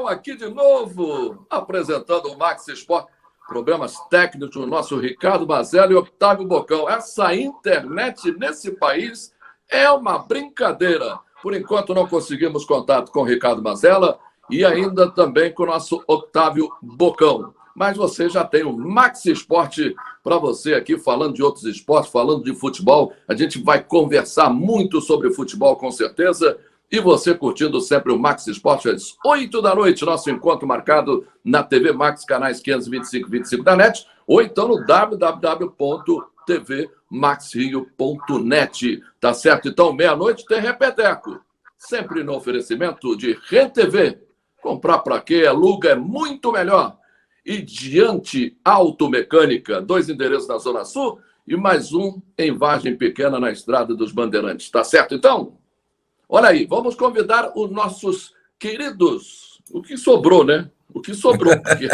aqui de novo, apresentando o Max Sport. Problemas técnicos, o nosso Ricardo Mazelli e Octávio Bocão. Essa internet nesse país é uma brincadeira. Por enquanto não conseguimos contato com o Ricardo Mazella e ainda também com o nosso Octávio Bocão. Mas você já tem o Max Sport para você aqui, falando de outros esportes, falando de futebol. A gente vai conversar muito sobre futebol, com certeza. E você curtindo sempre o Max Sport às 8 da noite, nosso encontro marcado na TV Max, canais 525 e 25 da NET, ou então no www.tvmaxrio.net. Tá certo? Então, meia-noite tem Repeteco. Sempre no oferecimento de RenTV. Comprar para quê? Aluga é muito melhor. E Diante Automecânica, 2 endereços na Zona Sul e mais um em Vargem Pequena, na Estrada dos Bandeirantes. Tá certo, então? Olha aí, vamos convidar os nossos queridos, o que sobrou, né? O que sobrou, porque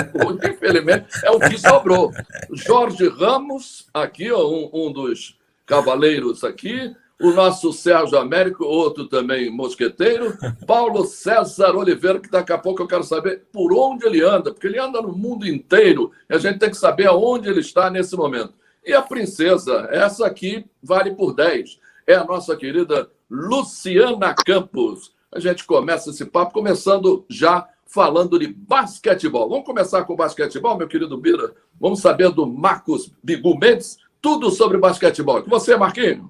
infelizmente é o que sobrou. Jorge Ramos, aqui, ó, um dos cavaleiros aqui, o nosso Sérgio Américo, outro também mosqueteiro, Paulo César Oliveira, que daqui a pouco eu quero saber por onde ele anda, porque ele anda no mundo inteiro, e a gente tem que saber aonde ele está nesse momento. E a princesa, essa aqui vale por 10, é a nossa querida Luciana Campos. A gente começa esse papo começando já falando de basquetebol. Vamos começar com o basquetebol, meu querido Bira? Vamos saber do Marcos Bigu Mendes, tudo sobre basquetebol. Com você, Marquinhos.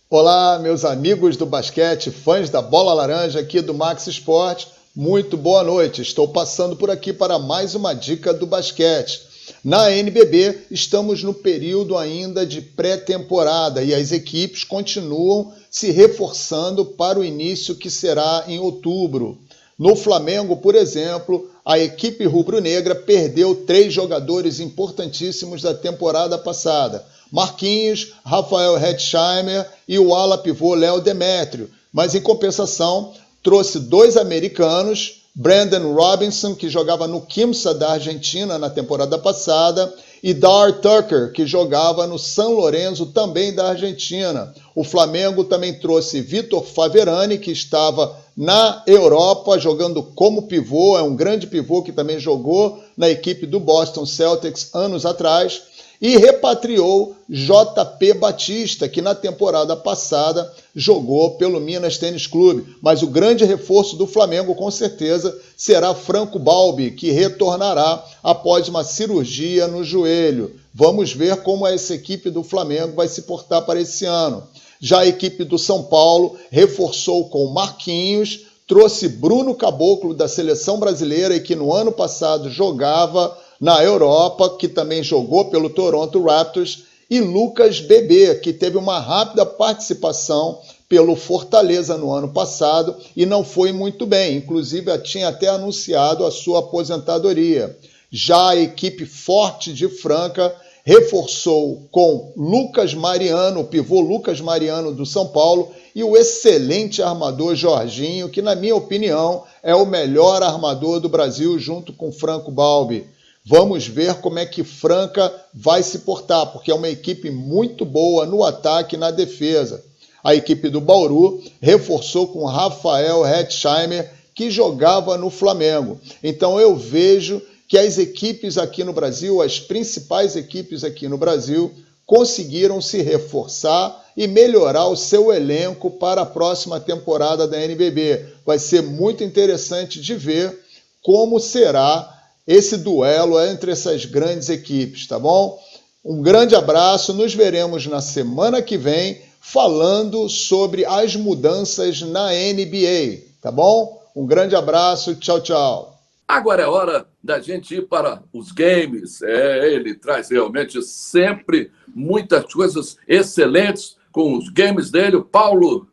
Olá, meus amigos do basquete, fãs da Bola Laranja aqui do Max Sport. Muito boa noite. Estou passando por aqui para mais uma dica do basquete. Na NBB, estamos no período ainda de pré-temporada e as equipes continuam se reforçando para o início que será em outubro. No Flamengo, por exemplo, a equipe rubro-negra perdeu 3 jogadores importantíssimos da temporada passada. Marquinhos, Rafael Hetzheimer e o ala pivô Léo Demétrio. Mas, em compensação, trouxe 2 americanos, Brandon Robinson, que jogava no Quimsa da Argentina na temporada passada, e Dar Tucker, que jogava no San Lorenzo, também da Argentina. O Flamengo também trouxe Vitor Faverani, que estava na Europa, jogando como pivô, é um grande pivô que também jogou na equipe do Boston Celtics anos atrás, e repatriou JP Batista, que na temporada passada jogou pelo Minas Tênis Clube. Mas o grande reforço do Flamengo, com certeza, será Franco Balbi, que retornará após uma cirurgia no joelho. Vamos ver como essa equipe do Flamengo vai se portar para esse ano. Já a equipe do São Paulo reforçou com Marquinhos, trouxe Bruno Caboclo da seleção brasileira e que no ano passado jogava na Europa, que também jogou pelo Toronto Raptors, e Lucas Bebê, que teve uma rápida participação pelo Fortaleza no ano passado e não foi muito bem, inclusive tinha até anunciado a sua aposentadoria. Já a equipe forte de Franca reforçou com Lucas Mariano, o pivô Lucas Mariano do São Paulo, e o excelente armador Jorginho, que na minha opinião é o melhor armador do Brasil junto com Franco Balbi. Vamos ver como é que Franca vai se portar, porque é uma equipe muito boa no ataque e na defesa. A equipe do Bauru reforçou com Rafael Hetzheimer, que jogava no Flamengo. Então eu vejo que as equipes aqui no Brasil, as principais equipes aqui no Brasil, conseguiram se reforçar e melhorar o seu elenco para a próxima temporada da NBB. Vai ser muito interessante de ver como será esse duelo entre essas grandes equipes, tá bom? Um grande abraço, nos veremos na semana que vem falando sobre as mudanças na NBA, tá bom? Um grande abraço, tchau, tchau. Agora é hora da gente ir para os games. Ele traz realmente sempre muitas coisas excelentes com os games dele. O Paulo,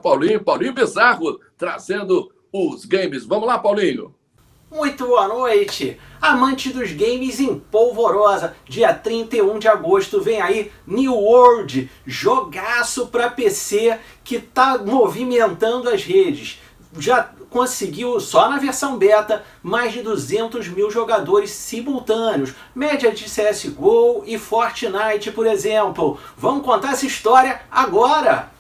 Paulinho Bizarro, trazendo os games. Vamos lá, Paulinho. Muito boa noite, amante dos games em polvorosa. Dia 31 de agosto vem aí New World, jogaço para PC que tá movimentando as redes. Já conseguiu, só na versão beta, mais de 200 mil jogadores simultâneos, média de CSGO e Fortnite, por exemplo. Vamos contar essa história agora!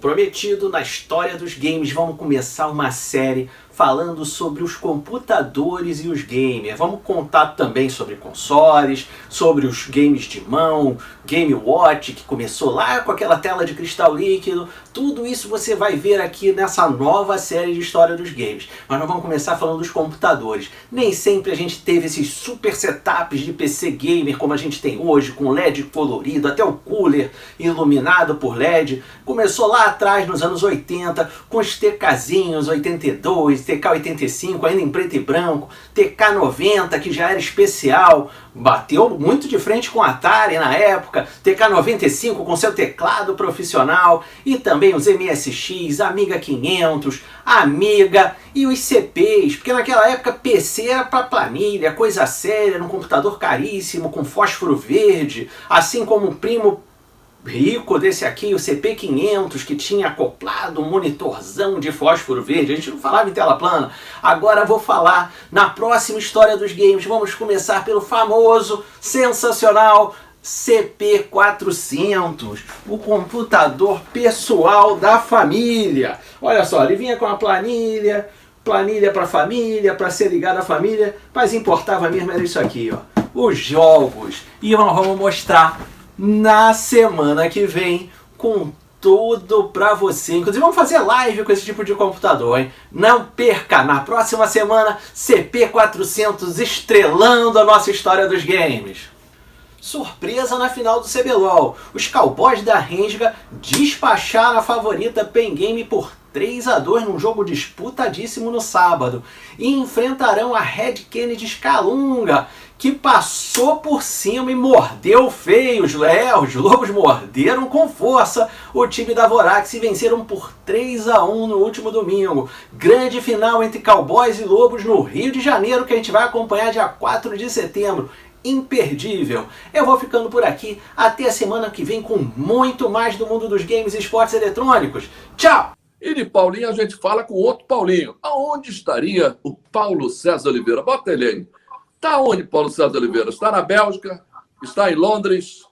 prometido, na história dos games vamos começar uma série falando sobre os computadores e os gamers. Vamos contar também sobre consoles, sobre os games de mão, Game Watch, que começou lá com aquela tela de cristal líquido. Tudo isso você vai ver aqui nessa nova série de história dos games. Mas nós vamos começar falando dos computadores. Nem sempre a gente teve esses super setups de PC gamer como a gente tem hoje, com LED colorido, até o cooler iluminado por LED. Começou lá atrás, nos anos 80, com os TKzinhos 82, TK85, ainda em preto e branco, TK90, que já era especial, bateu muito de frente com o Atari na época, TK95 com seu teclado profissional, e também os MSX, Amiga 500, Amiga e os CPs, porque naquela época PC era para planilha, coisa séria, era um computador caríssimo, com fósforo verde, assim como o primo rico desse aqui, o CP500, que tinha acoplado um monitorzão de fósforo verde. A gente não falava em tela plana. Agora vou falar na próxima história dos games. Vamos começar pelo famoso, sensacional CP400, o computador pessoal da família. Olha só, ele vinha com uma planilha para família, para ser ligado à família, mas importava mesmo era isso aqui, ó, os jogos. E nós vamos mostrar na semana que vem com tudo pra você. Inclusive vamos fazer live com esse tipo de computador, hein? Não perca, na próxima semana, CP400 estrelando a nossa história dos games. Surpresa na final do CBLOL. Os Cowboys da Rensga despacharam a favorita Pen Game por 3-2 num jogo disputadíssimo no sábado. E enfrentarão a Red Kennedy Scalunga, que passou por cima e mordeu feio. Os Lobos morderam com força o time da Vorax e venceram por 3-1 no último domingo. Grande final entre Cowboys e Lobos no Rio de Janeiro, que a gente vai acompanhar dia 4 de setembro. Imperdível. Eu vou ficando por aqui. Até a semana que vem com muito mais do mundo dos games e esportes eletrônicos. Tchau! E de Paulinho a gente fala com outro Paulinho. Aonde estaria o Paulo César Oliveira? Bota ele aí. Está onde, Paulo César Oliveira? Está na Bélgica? Está em Londres?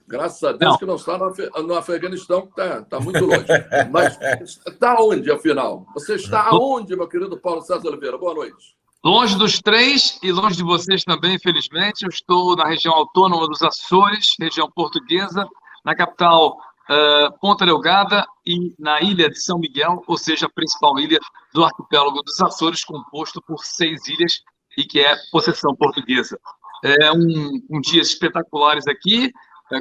Graças a Deus que não está no Afeganistão, que está muito longe. Mas está onde, afinal? Você está aonde, meu querido Paulo César Oliveira? Boa noite. Longe dos três e longe de vocês também, infelizmente. Eu estou na região autônoma dos Açores, região portuguesa, na capital Ponta Delgada e na ilha de São Miguel, ou seja, a principal ilha do arquipélago dos Açores, composto por 6 ilhas e que é possessão portuguesa. É um dias espetaculares aqui,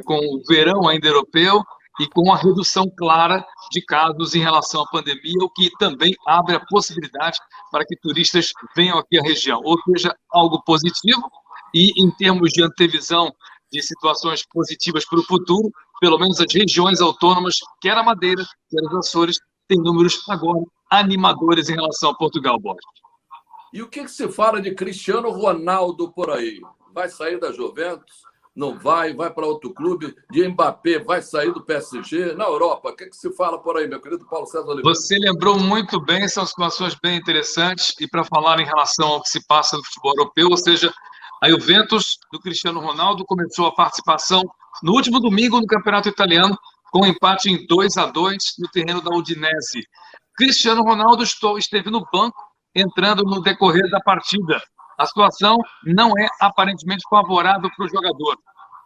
com o verão ainda europeu e com a redução clara de casos em relação à pandemia, o que também abre a possibilidade para que turistas venham aqui à região, ou seja, algo positivo. E em termos de antevisão de situações positivas para o futuro, pelo menos as regiões autônomas, quer a Madeira, quer os Açores, têm números agora animadores em relação a Portugal, Borges. E o que se fala de Cristiano Ronaldo por aí? Vai sair da Juventus? Não vai? Vai para outro clube? De Mbappé vai sair do PSG? Na Europa, o que se fala por aí, meu querido Paulo César Oliveira? Você lembrou muito bem, são situações bem interessantes. E para falar em relação ao que se passa no futebol europeu, ou seja, a Juventus do Cristiano Ronaldo começou a participação no último domingo no Campeonato Italiano, com um empate em 2-2 no terreno da Udinese. Cristiano Ronaldo esteve no banco, entrando no decorrer da partida. A situação não é aparentemente favorável para o jogador.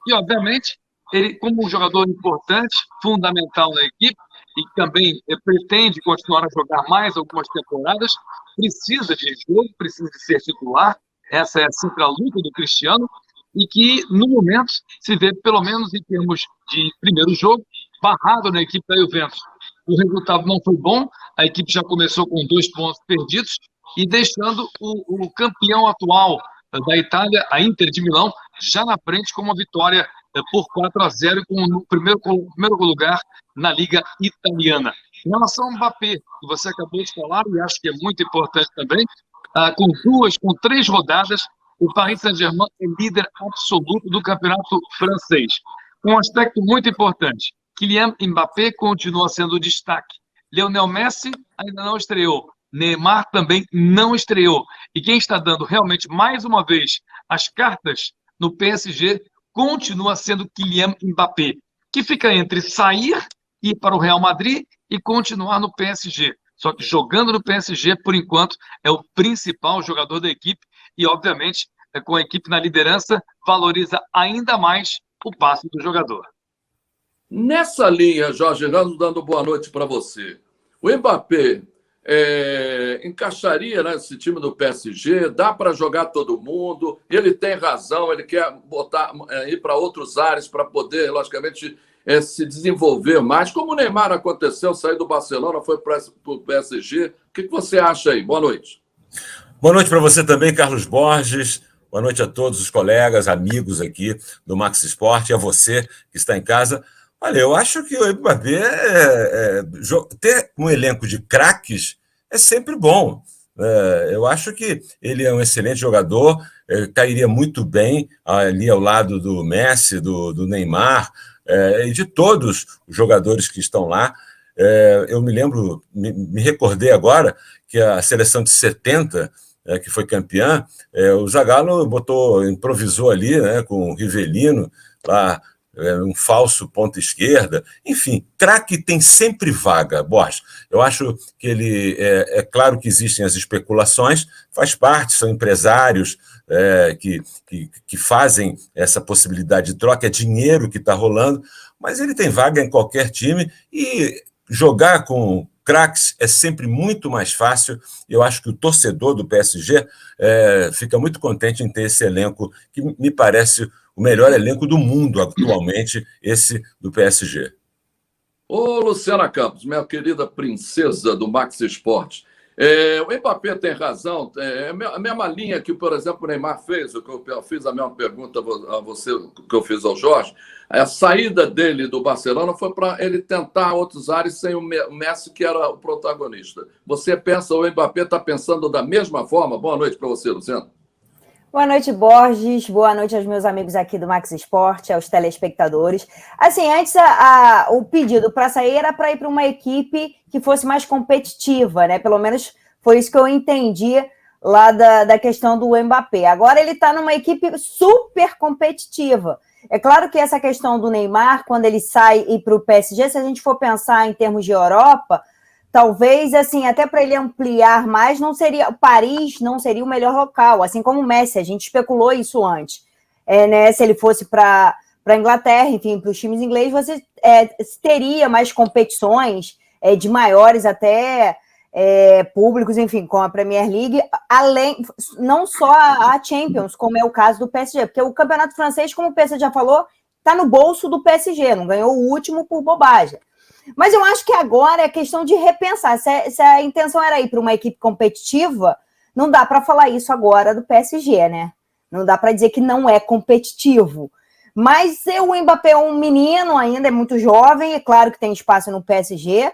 E, obviamente, ele, como um jogador importante, fundamental na equipe, e também pretende continuar a jogar mais algumas temporadas, precisa de jogo, precisa de ser titular. Essa é sempre a luta do Cristiano, e que, no momento, se vê, pelo menos em termos de primeiro jogo, barrado na equipe da Juventus. O resultado não foi bom, a equipe já começou com 2 pontos perdidos, e deixando o campeão atual da Itália, a Inter de Milão, já na frente com uma vitória por 4-0 com o primeiro lugar na Liga Italiana. Em relação ao Mbappé, que você acabou de falar, e acho que é muito importante também, com 3 rodadas, o Paris Saint-Germain é líder absoluto do campeonato francês. Um aspecto muito importante, Kylian Mbappé continua sendo o destaque. Lionel Messi ainda não estreou. Neymar também não estreou. E quem está dando realmente, mais uma vez, as cartas no PSG continua sendo Kylian Mbappé, que fica entre sair, ir para o Real Madrid e continuar no PSG. Só que jogando no PSG, por enquanto, é o principal jogador da equipe e, obviamente, com a equipe na liderança, valoriza ainda mais o passe do jogador. Nessa linha, Jorge Ramos, dando boa noite para você. O Mbappé encaixaria nesse time do PSG, dá para jogar todo mundo, ele tem razão, ele quer ir para outros ares para poder, logicamente, se desenvolver mais, como o Neymar aconteceu, saiu do Barcelona, foi para o PSG. O que você acha aí? Boa noite. Boa noite para você também, Carlos Borges. Boa noite a todos os colegas, amigos aqui do Max Sport e a você que está em casa. Olha, eu acho que o Mbappé ter um elenco de craques é sempre bom. Eu acho que ele é um excelente jogador, cairia muito bem ali ao lado do Messi, do Neymar e de todos os jogadores que estão lá. Eu me lembro, me recordei agora que a seleção de 70, que foi campeã, o Zagallo improvisou ali, né, com o Rivellino lá, um falso ponta esquerda. Enfim, craque tem sempre vaga, Borges. Eu acho que ele... É claro que existem as especulações, faz parte, são empresários que fazem essa possibilidade de troca, é dinheiro que está rolando, mas ele tem vaga em qualquer time e jogar com craques é sempre muito mais fácil. Eu acho que o torcedor do PSG fica muito contente em ter esse elenco, que me parece o melhor elenco do mundo atualmente, esse do PSG. Ô, Luciana Campos, minha querida princesa do Max Sport, o Mbappé tem razão, a mesma linha que, por exemplo, o Neymar fez, eu fiz a mesma pergunta a você que eu fiz ao Jorge. A saída dele do Barcelona foi para ele tentar outros ares sem o Messi, que era o protagonista. Você pensa, o Mbappé está pensando da mesma forma? Boa noite para você, Luciano. Boa noite, Borges. Boa noite aos meus amigos aqui do Max Sport, aos telespectadores. Assim, antes o pedido para sair era para ir para uma equipe que fosse mais competitiva, né? Pelo menos foi isso que eu entendi lá da questão do Mbappé. Agora ele está numa equipe super competitiva. É claro que essa questão do Neymar, quando ele sai e ir para o PSG, se a gente for pensar em termos de Europa, talvez, assim, até para ele ampliar mais, Paris não seria o melhor local, assim como o Messi, a gente especulou isso antes. Né, se ele fosse para a Inglaterra, enfim, para os times ingleses, você teria mais competições de maiores até públicos, enfim, com a Premier League, não só a Champions, como é o caso do PSG, porque o campeonato francês, como o PC já falou, está no bolso do PSG, não ganhou o último por bobagem. Mas eu acho que agora é questão de repensar. Se a intenção era ir para uma equipe competitiva, não dá para falar isso agora do PSG, né? Não dá para dizer que não é competitivo. Mas o Mbappé é um menino ainda, é muito jovem, é claro que tem espaço no PSG,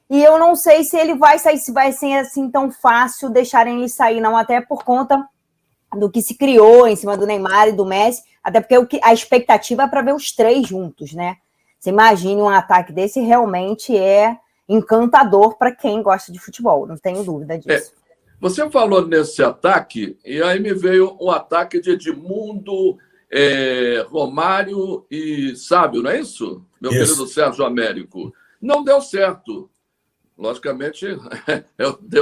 e eu não sei se ele vai sair, se vai ser assim tão fácil deixarem ele sair, não, até por conta do que se criou em cima do Neymar e do Messi, até porque a expectativa é para ver os três juntos, né? Você imagine um ataque desse, realmente é encantador para quem gosta de futebol, não tenho dúvida disso. Você falou nesse ataque, e aí me veio um ataque de Edmundo, Romário e Sábio, não é isso? Meu querido Sérgio Américo. Não deu certo. Logicamente,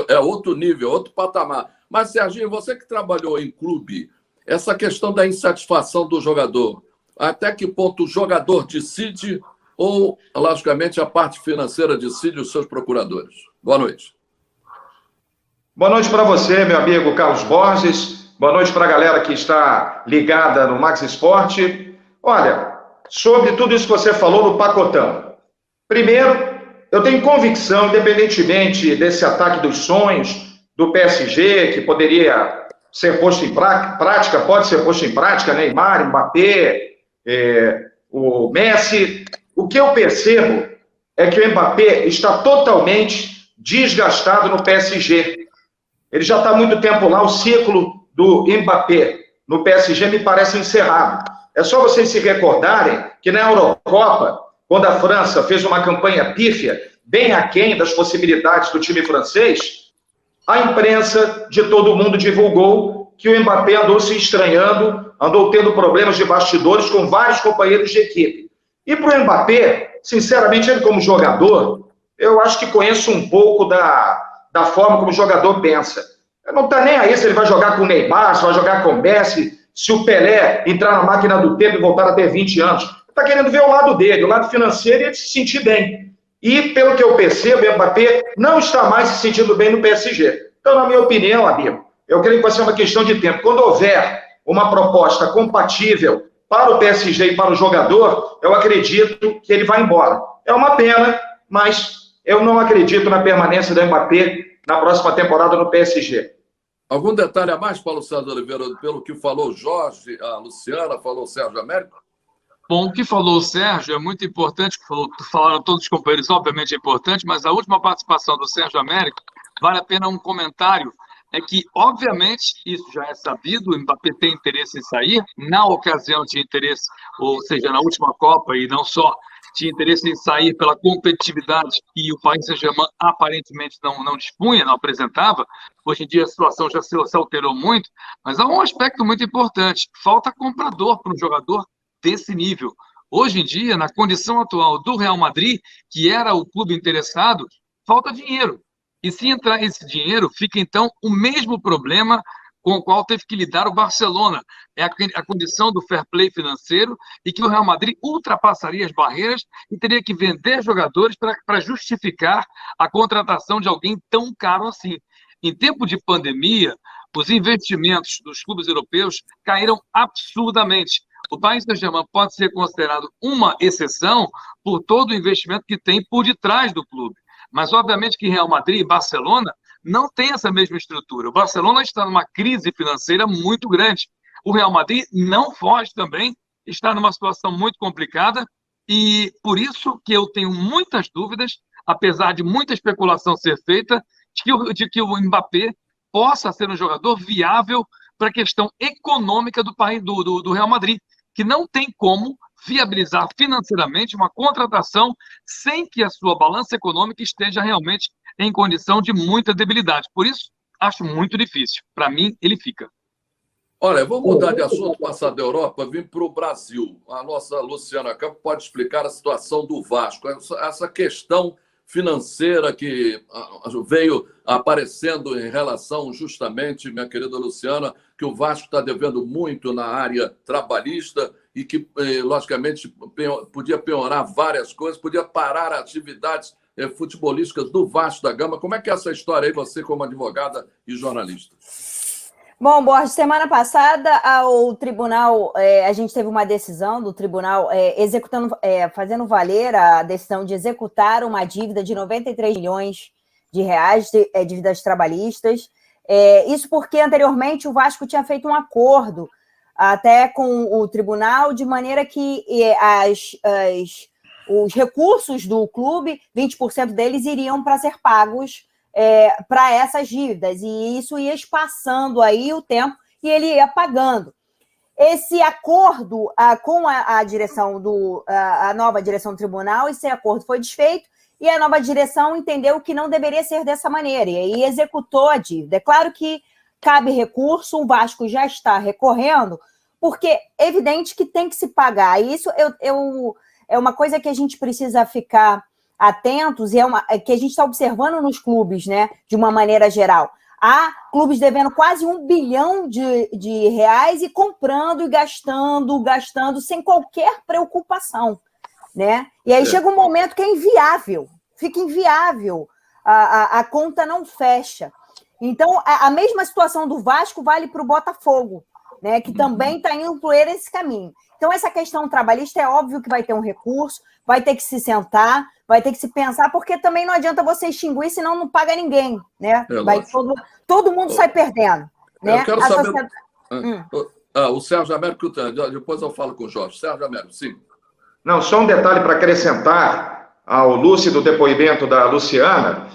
é outro nível, outro patamar. Mas, Serginho, você que trabalhou em clube, essa questão da insatisfação do jogador, até que ponto o jogador decide ou, logicamente, a parte financeira decide os seus procuradores? Boa noite. Boa noite para você, meu amigo Carlos Borges. Boa noite para a galera que está ligada no Max Sport. Olha, sobre tudo isso que você falou no pacotão. Primeiro, eu tenho convicção, independentemente desse ataque dos sonhos do PSG, que poderia ser posto em prática, pode ser posto em prática, Neymar, Mbappé, o Messi. O que eu percebo é que o Mbappé está totalmente desgastado no PSG. Ele já está há muito tempo lá, o ciclo do Mbappé no PSG me parece encerrado. É só vocês se recordarem que na Eurocopa, quando a França fez uma campanha pífia, bem aquém das possibilidades do time francês, a imprensa de todo mundo divulgou que o Mbappé andou se estranhando, andou tendo problemas de bastidores com vários companheiros de equipe. E para o Mbappé, sinceramente, ele como jogador, eu acho que conheço um pouco da forma como o jogador pensa. Não está nem aí se ele vai jogar com o Neymar, se vai jogar com o Messi, se o Pelé entrar na máquina do tempo e voltar a ter 20 anos. Está querendo ver o lado dele, o lado financeiro, e ele se sentir bem. E, pelo que eu percebo, o Mbappé não está mais se sentindo bem no PSG. Então, na minha opinião, amigo, eu creio que vai ser uma questão de tempo. Quando houver uma proposta compatível para o PSG e para o jogador, eu acredito que ele vai embora. É uma pena, mas eu não acredito na permanência do Mbappé na próxima temporada no PSG. Algum detalhe a mais, Paulo César Oliveira, pelo que falou o Jorge, a Luciana, falou o Sérgio Américo? Bom, o que falou o Sérgio é muito importante, falaram todos os companheiros, obviamente é importante, mas a última participação do Sérgio Américo, vale a pena um comentário, é que, obviamente, isso já é sabido, o Mbappé tem interesse em sair, na ocasião tinha interesse, ou seja, na última Copa, e não só, tinha interesse em sair pela competitividade que o Paris Saint-Germain aparentemente não dispunha, não apresentava. Hoje em dia a situação já se alterou muito, mas há um aspecto muito importante, falta comprador para um jogador desse nível. Hoje em dia, na condição atual do Real Madrid, que era o clube interessado, falta dinheiro. E se entrar esse dinheiro, fica então o mesmo problema com o qual teve que lidar o Barcelona. É a condição do fair play financeiro e que o Real Madrid ultrapassaria as barreiras e teria que vender jogadores para justificar a contratação de alguém tão caro assim. Em tempo de pandemia, os investimentos dos clubes europeus caíram absurdamente. O Paris Saint-Germain pode ser considerado uma exceção por todo o investimento que tem por detrás do clube. Mas, obviamente, que Real Madrid e Barcelona não têm essa mesma estrutura. O Barcelona está numa crise financeira muito grande. O Real Madrid não foge também, está numa situação muito complicada e por isso que eu tenho muitas dúvidas, apesar de muita especulação ser feita, de que o Mbappé possa ser um jogador viável para a questão econômica do Real Madrid, que não tem como viabilizar financeiramente uma contratação sem que a sua balança econômica esteja realmente em condição de muita debilidade. Por isso, acho muito difícil. Para mim, ele fica. Olha, vamos mudar de assunto, passar da Europa, vir para o Brasil. A nossa Luciana Campos pode explicar a situação do Vasco, essa questão financeira que veio aparecendo em relação justamente, minha querida Luciana, que o Vasco está devendo muito na área trabalhista e que, logicamente, podia piorar várias coisas, podia parar atividades futebolísticas do Vasco da Gama. Como é que é essa história aí, você como advogada e jornalista? Bom, Borges, semana passada o tribunal, a gente teve uma decisão do tribunal fazendo valer a decisão de executar uma dívida de 93 milhões de reais, dívidas trabalhistas. Isso porque anteriormente o Vasco tinha feito um acordo até com o tribunal, de maneira que os recursos do clube, 20% deles iriam para ser pagos para essas dívidas, e isso ia espaçando aí o tempo e ele ia pagando. Esse acordo com a direção a nova direção do tribunal, esse acordo foi desfeito e a nova direção entendeu que não deveria ser dessa maneira e aí executou a dívida. É claro que cabe recurso, o Vasco já está recorrendo, porque é evidente que tem que se pagar. Isso é uma coisa que a gente precisa ficar atentos, e que a gente está observando nos clubes, né, de uma maneira geral. Há clubes devendo quase 1 bilhão de reais e comprando e gastando sem qualquer preocupação, né? E aí chega um momento que é inviável, fica inviável, a conta não fecha. Então, a mesma situação do Vasco vale para o Botafogo, né, que também está indo por esse caminho. Então, essa questão trabalhista é óbvio que vai ter um recurso, vai ter que se sentar, vai ter que se pensar, porque também não adianta você extinguir, senão não paga ninguém, né? Todo mundo sai perdendo. Né? Eu quero saber... O Sérgio Américo, depois eu falo com o Jorge. Sérgio Américo, sim. Não, só um detalhe para acrescentar ao lúcido depoimento da Luciana,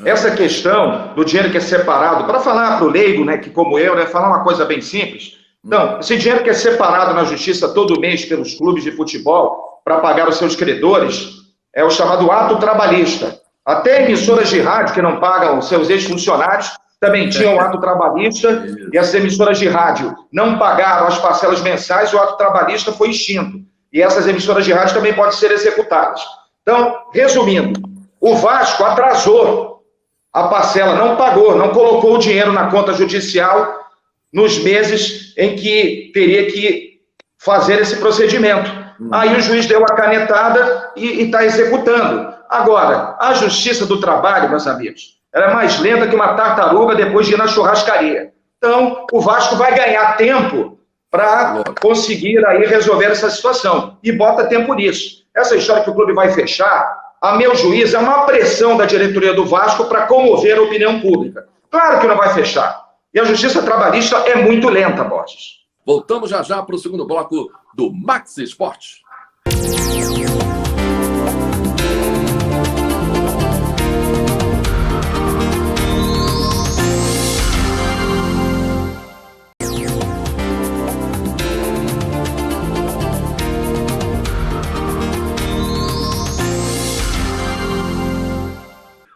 essa questão do dinheiro que é separado, para falar para o leigo, né, que como eu, né, falar uma coisa bem simples. Então, esse dinheiro que é separado na justiça todo mês pelos clubes de futebol para pagar os seus credores é o chamado ato trabalhista. Até emissoras de rádio que não pagam os seus ex-funcionários também tinham ato trabalhista e essas emissoras de rádio não pagaram as parcelas mensais, o ato trabalhista foi extinto. E essas emissoras de rádio também podem ser executadas. Então, resumindo, O Vasco atrasou a parcela, não pagou, não colocou o dinheiro na conta judicial nos meses em que teria que fazer esse procedimento. Aí o juiz deu a canetada e está executando. Agora, a Justiça do Trabalho, meus amigos, ela é mais lenta que uma tartaruga depois de ir na churrascaria. Então, o Vasco vai ganhar tempo para conseguir aí resolver essa situação. E bota tempo nisso. Essa história que o clube vai fechar, a meu juízo, é uma pressão da diretoria do Vasco para comover a opinião pública. Claro que não vai fechar. E a Justiça Trabalhista é muito lenta, Borges. Voltamos já para o segundo bloco do Max Esporte.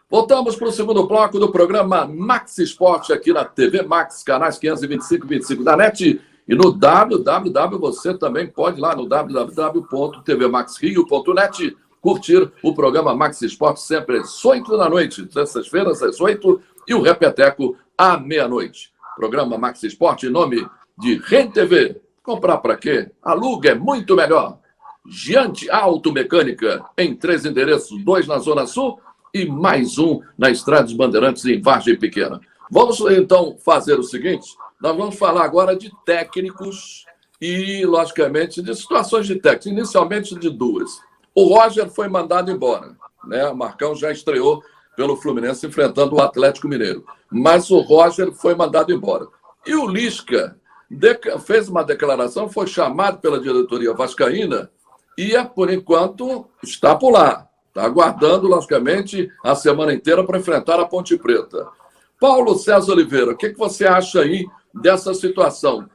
Voltamos para o segundo bloco do programa Max Esporte aqui na TV Max, canais 525 e 25 da NET e no www, você também pode ir lá no www.tvmaxrio.net curtir o programa Max Esporte sempre às 8 da noite, terças-feiras às 8 e o Repeteco à meia-noite. Programa Max Esporte em nome de RenTV. Comprar para quê? Aluga é muito melhor. Giante Automecânica em 3 endereços, 2 na Zona Sul e mais um na Estrada dos Bandeirantes, em Vargem Pequena. Vamos, então, fazer o seguinte. Nós vamos falar agora de técnicos e, logicamente, de situações de técnicos. Inicialmente, de duas. O Roger foi mandado embora, né? O Marcão já estreou pelo Fluminense enfrentando o Atlético Mineiro. Mas o Roger foi mandado embora. E o Lisca fez uma declaração, foi chamado pela diretoria vascaína e, por enquanto, está por lá. Está aguardando, logicamente, a semana inteira para enfrentar a Ponte Preta. Paulo César Oliveira, o que você acha aí dessa situação?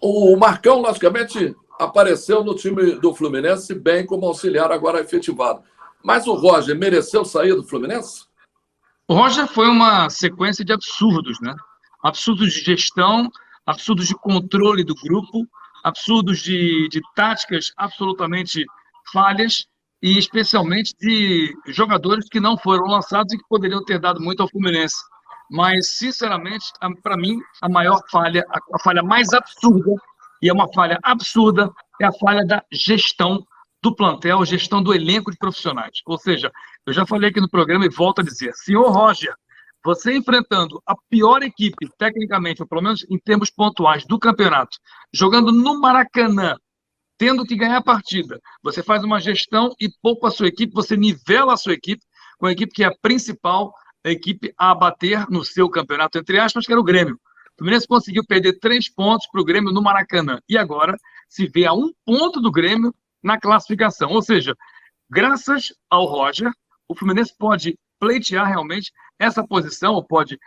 O Marcão, logicamente, apareceu no time do Fluminense bem como auxiliar agora efetivado. Mas o Roger mereceu sair do Fluminense? O Roger foi uma sequência de absurdos, né? Absurdos de gestão, absurdos de controle do grupo, absurdos de táticas absolutamente falhas, e especialmente de jogadores que não foram lançados e que poderiam ter dado muito ao Fluminense. Mas, sinceramente, para mim, a maior falha, a falha mais absurda, e é uma falha absurda, é a falha da gestão do plantel, gestão do elenco de profissionais. Ou seja, eu já falei aqui no programa e volto a dizer, senhor Roger, você enfrentando a pior equipe, tecnicamente, ou pelo menos em termos pontuais, do campeonato, jogando no Maracanã, tendo que ganhar a partida, você faz uma gestão e poupa a sua equipe, você nivela a sua equipe com a equipe que é a principal equipe a bater no seu campeonato, entre aspas, que era o Grêmio. O Fluminense conseguiu perder 3 pontos para o Grêmio no Maracanã. E agora se vê a 1 ponto do Grêmio na classificação. Ou seja, graças ao Roger, o Fluminense pode pleitear realmente essa posição, ou pode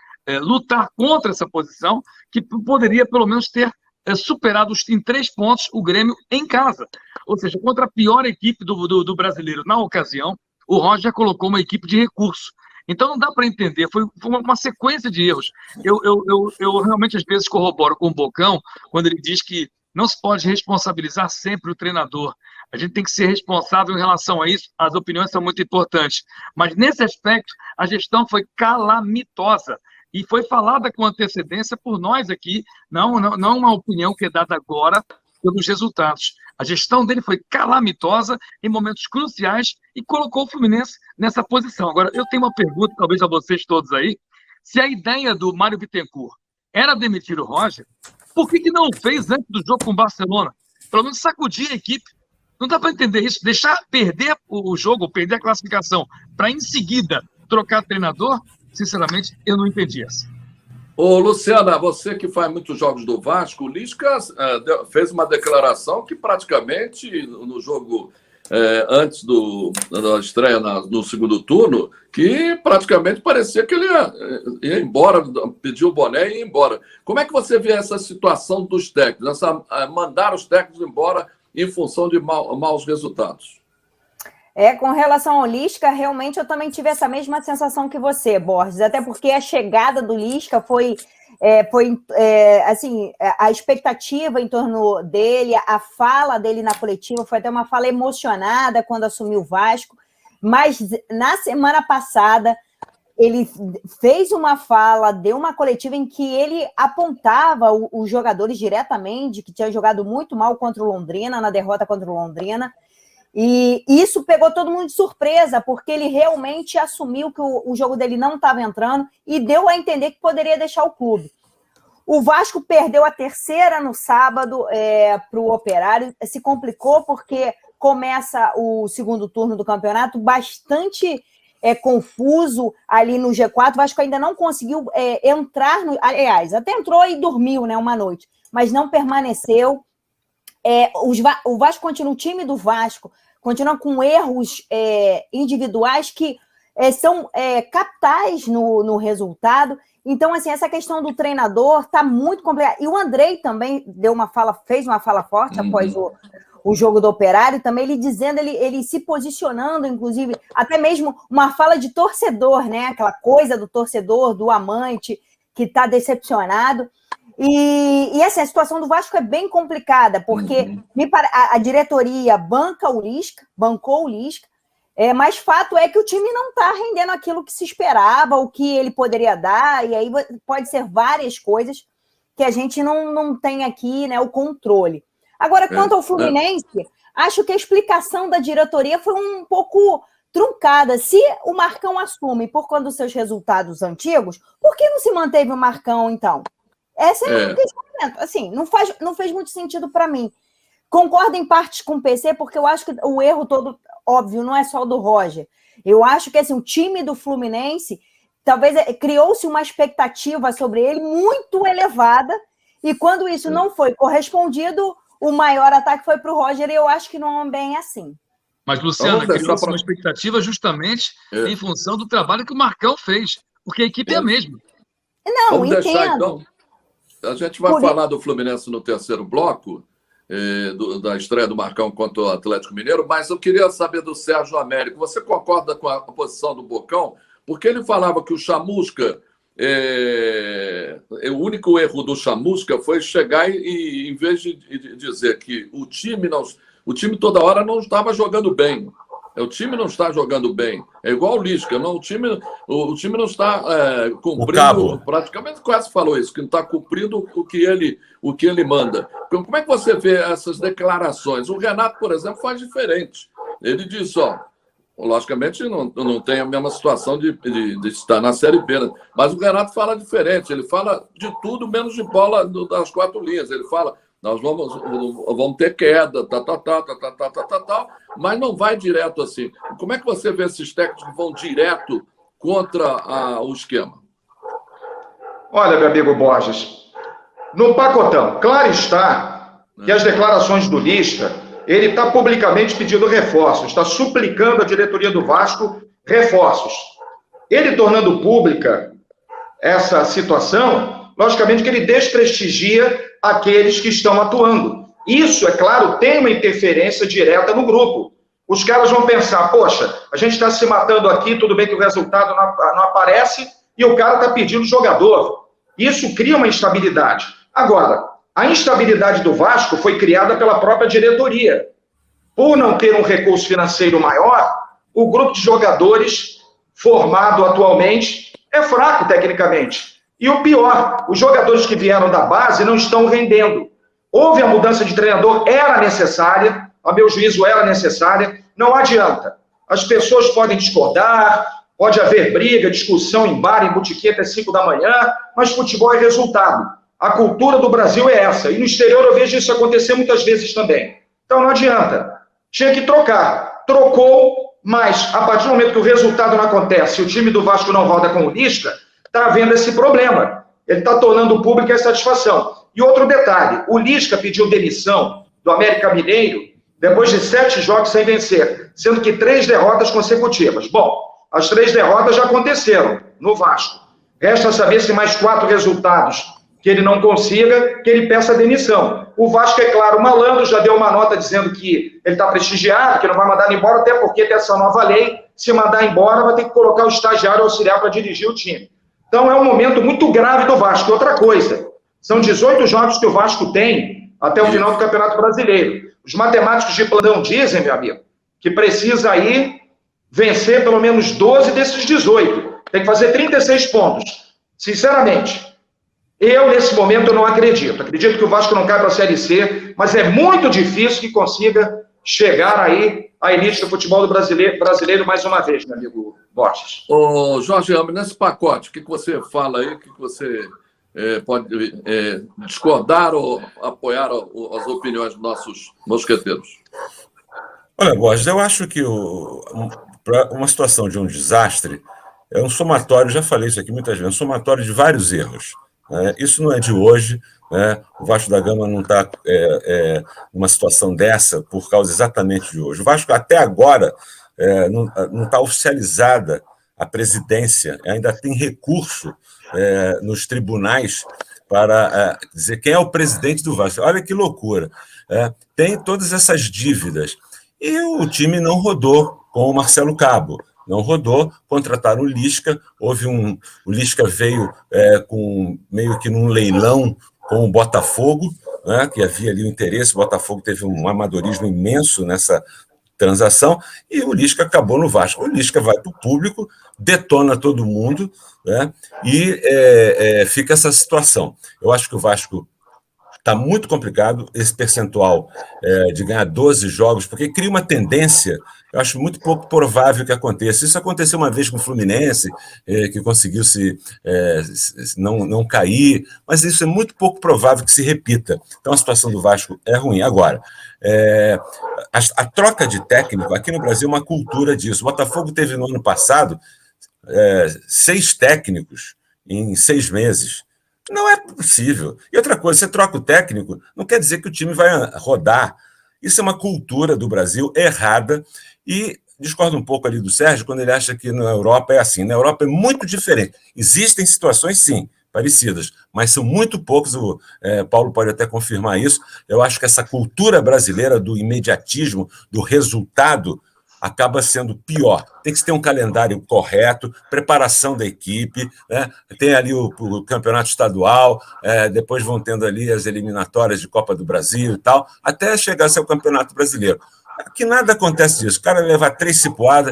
lutar contra essa posição, que poderia pelo menos ter superado em 3 pontos o Grêmio em casa. Ou seja, contra a pior equipe do brasileiro na ocasião, o Roger colocou uma equipe de recurso. Então não dá para entender, foi uma sequência de erros. Eu realmente às vezes corroboro com o Bocão quando ele diz que não se pode responsabilizar sempre o treinador. A gente tem que ser responsável em relação a isso, as opiniões são muito importantes. Mas nesse aspecto, a gestão foi calamitosa. E foi falada com antecedência por nós aqui, não uma opinião que é dada agora pelos resultados. A gestão dele foi calamitosa em momentos cruciais e colocou o Fluminense nessa posição. Agora, eu tenho uma pergunta, talvez a vocês todos aí. Se a ideia do Mário Bittencourt era demitir o Roger, por que não fez antes do jogo com o Barcelona? Pelo menos sacudir a equipe. Não dá para entender isso. Deixar perder o jogo, perder a classificação, para em seguida trocar treinador, sinceramente, eu não entendi essa. Ô, Luciana, você que faz muitos jogos do Vasco, o Lisca fez uma declaração que praticamente, no jogo antes da estreia no segundo turno, que praticamente parecia que ele ia embora, pediu o boné e ia embora. Como é que você vê essa situação dos técnicos, mandar os técnicos embora em função de maus resultados? Com relação ao Lisca, realmente eu também tive essa mesma sensação que você, Borges, até porque a chegada do Lisca foi assim, a expectativa em torno dele, a fala dele na coletiva foi até uma fala emocionada quando assumiu o Vasco, Mas na semana passada, ele fez uma fala, deu uma coletiva em que ele apontava os jogadores diretamente, que tinha jogado muito mal contra o Londrina, na derrota contra o Londrina, e isso pegou todo mundo de surpresa, porque ele realmente assumiu que o jogo dele não estava entrando e deu a entender que poderia deixar o clube. O Vasco perdeu a terceira no sábado para o Operário, se complicou porque começa o segundo turno do campeonato bastante confuso ali no G4, o Vasco ainda não conseguiu entrar, aliás, até entrou e dormiu, né, uma noite, mas não permaneceu. O Vasco continua, o time do Vasco continua com erros individuais que são capitais no resultado. Então, assim, essa questão do treinador está muito complicada. E o Andrei também fez uma fala forte após o jogo do Operário, também ele dizendo, ele se posicionando, inclusive, até mesmo uma fala de torcedor, né? Aquela coisa do torcedor, do amante, que está decepcionado. E assim, a situação do Vasco é bem complicada, porque a diretoria bancou o Lisca, mas fato é que o time não está rendendo aquilo que se esperava, o que ele poderia dar, e aí pode ser várias coisas que a gente não tem aqui, né, o controle. Agora, quanto ao Fluminense, acho que a explicação da diretoria foi um pouco truncada. Se o Marcão assume por conta dos seus resultados antigos, por que não se manteve o Marcão, então? Esse é um questionamento. Assim, não fez muito sentido para mim. Concordo em partes com o PC, porque eu acho que o erro todo, óbvio, não é só do Roger. Eu acho que assim, o time do Fluminense, talvez criou-se uma expectativa sobre ele muito elevada, e quando isso não foi correspondido, o maior ataque foi para o Roger, e eu acho que não é bem assim. Mas, Luciana, criou-se uma expectativa justamente em função do trabalho que o Marcão fez, porque a equipe é a mesma. Não, vamos entendo. deixar, então. A gente vai falar do Fluminense no terceiro bloco, da estreia do Marcão contra o Atlético Mineiro, mas eu queria saber do Sérgio Américo. Você concorda com a posição do Bocão? Porque ele falava que o Chamusca, o único erro do Chamusca foi chegar e em vez de dizer que o time toda hora não estava jogando bem. O time não está jogando bem. É igual o Lisca. Não, o time não está cumprindo. Praticamente quase falou isso, que não está cumprindo o que ele manda. Então, como é que você vê essas declarações? O Renato, por exemplo, faz diferente. Ele diz, logicamente não tem a mesma situação de estar na Série B, né? Mas o Renato fala diferente. Ele fala de tudo menos de bola das quatro linhas. Ele fala, nós vamos ter queda, tal, mas não vai direto assim. Como é que você vê esses técnicos que vão direto contra o esquema? Olha, meu amigo Borges, no pacotão, claro está que as declarações do Lisca, ele está publicamente pedindo reforços, está suplicando à diretoria do Vasco reforços. Ele tornando pública essa situação, logicamente que ele desprestigia aqueles que estão atuando. Isso, é claro, tem uma interferência direta no grupo. Os caras vão pensar, poxa, a gente está se matando aqui, tudo bem que o resultado não aparece, e o cara está pedindo jogador. Isso cria uma instabilidade. Agora, a instabilidade do Vasco foi criada pela própria diretoria. Por não ter um recurso financeiro maior, o grupo de jogadores formado atualmente é fraco tecnicamente. E o pior, os jogadores que vieram da base não estão rendendo. Houve a mudança de treinador, era necessária, a meu juízo era necessária, não adianta. As pessoas podem discordar, pode haver briga, discussão em bar, em botequim até 5 da manhã, mas futebol é resultado. A cultura do Brasil é essa, e no exterior eu vejo isso acontecer muitas vezes também. Então não adianta, tinha que trocar. Trocou, mas a partir do momento que o resultado não acontece, o time do Vasco não roda com o Lisca, está havendo esse problema. Ele está tornando pública a satisfação. E outro detalhe, o Lisca pediu demissão do América Mineiro depois de 7 jogos sem vencer, sendo que 3 derrotas consecutivas. Bom, as 3 derrotas já aconteceram no Vasco. Resta saber se mais 4 resultados que ele não consiga, que ele peça demissão. O Vasco, é claro, malandro, já deu uma nota dizendo que ele está prestigiado, que não vai mandar embora, até porque tem essa nova lei, se mandar embora vai ter que colocar o estagiário auxiliar para dirigir o time. Então é um momento muito grave do Vasco. Outra coisa, são 18 jogos que o Vasco tem até o final do Campeonato Brasileiro. Os matemáticos de plantão dizem, meu amigo, que precisa aí vencer pelo menos 12 desses 18. Tem que fazer 36 pontos. Sinceramente, eu, nesse momento, eu não acredito. Acredito que o Vasco não cai para a Série C, mas é muito difícil que consiga chegar aí à elite do futebol do brasileiro mais uma vez, meu amigo Borges. Ô, Jorge Ame, nesse pacote, o que você fala aí? O que você pode discordar ou apoiar as opiniões dos nossos mosqueteiros? Olha, Borges, eu acho que para uma situação de um desastre, é um somatório, já falei isso aqui muitas vezes, um somatório de vários erros. Isso não é de hoje, né? O Vasco da Gama não está numa situação dessa por causa exatamente de hoje. O Vasco até agora não está oficializada a presidência, ainda tem recurso nos tribunais para dizer quem é o presidente do Vasco. Olha que loucura. Tem todas essas dívidas. E o time não rodou com o Marcelo Cabo. Não rodou, contrataram o Lisca, o Lisca veio meio que num leilão com o Botafogo, né, que havia ali o interesse, o Botafogo teve um amadorismo imenso nessa transação, e o Lisca acabou no Vasco. O Lisca vai para o público, detona todo mundo, né, e fica essa situação. Eu acho que o Vasco está muito complicado, esse percentual de ganhar 12 jogos, porque cria uma tendência, eu acho muito pouco provável que aconteça. Isso aconteceu uma vez com o Fluminense, que conseguiu não cair, mas isso é muito pouco provável que se repita. Então a situação do Vasco é ruim. Agora, a troca de técnico, aqui no Brasil, é uma cultura disso. O Botafogo teve no ano passado 6 técnicos em 6 meses. Não é possível. E outra coisa, você troca o técnico, não quer dizer que o time vai rodar. Isso é uma cultura do Brasil errada, e discordo um pouco ali do Sérgio quando ele acha que na Europa é assim. Na Europa é muito diferente. Existem situações, sim, parecidas, mas são muito poucos. O Paulo pode até confirmar isso. Eu acho que essa cultura brasileira do imediatismo, do resultado, acaba sendo pior. Tem que ter um calendário correto, preparação da equipe, né? Tem ali o campeonato estadual, depois vão tendo ali as eliminatórias de Copa do Brasil e tal, até chegar a ser o Campeonato Brasileiro. Aqui nada acontece disso. O cara levar 3 cipuadas,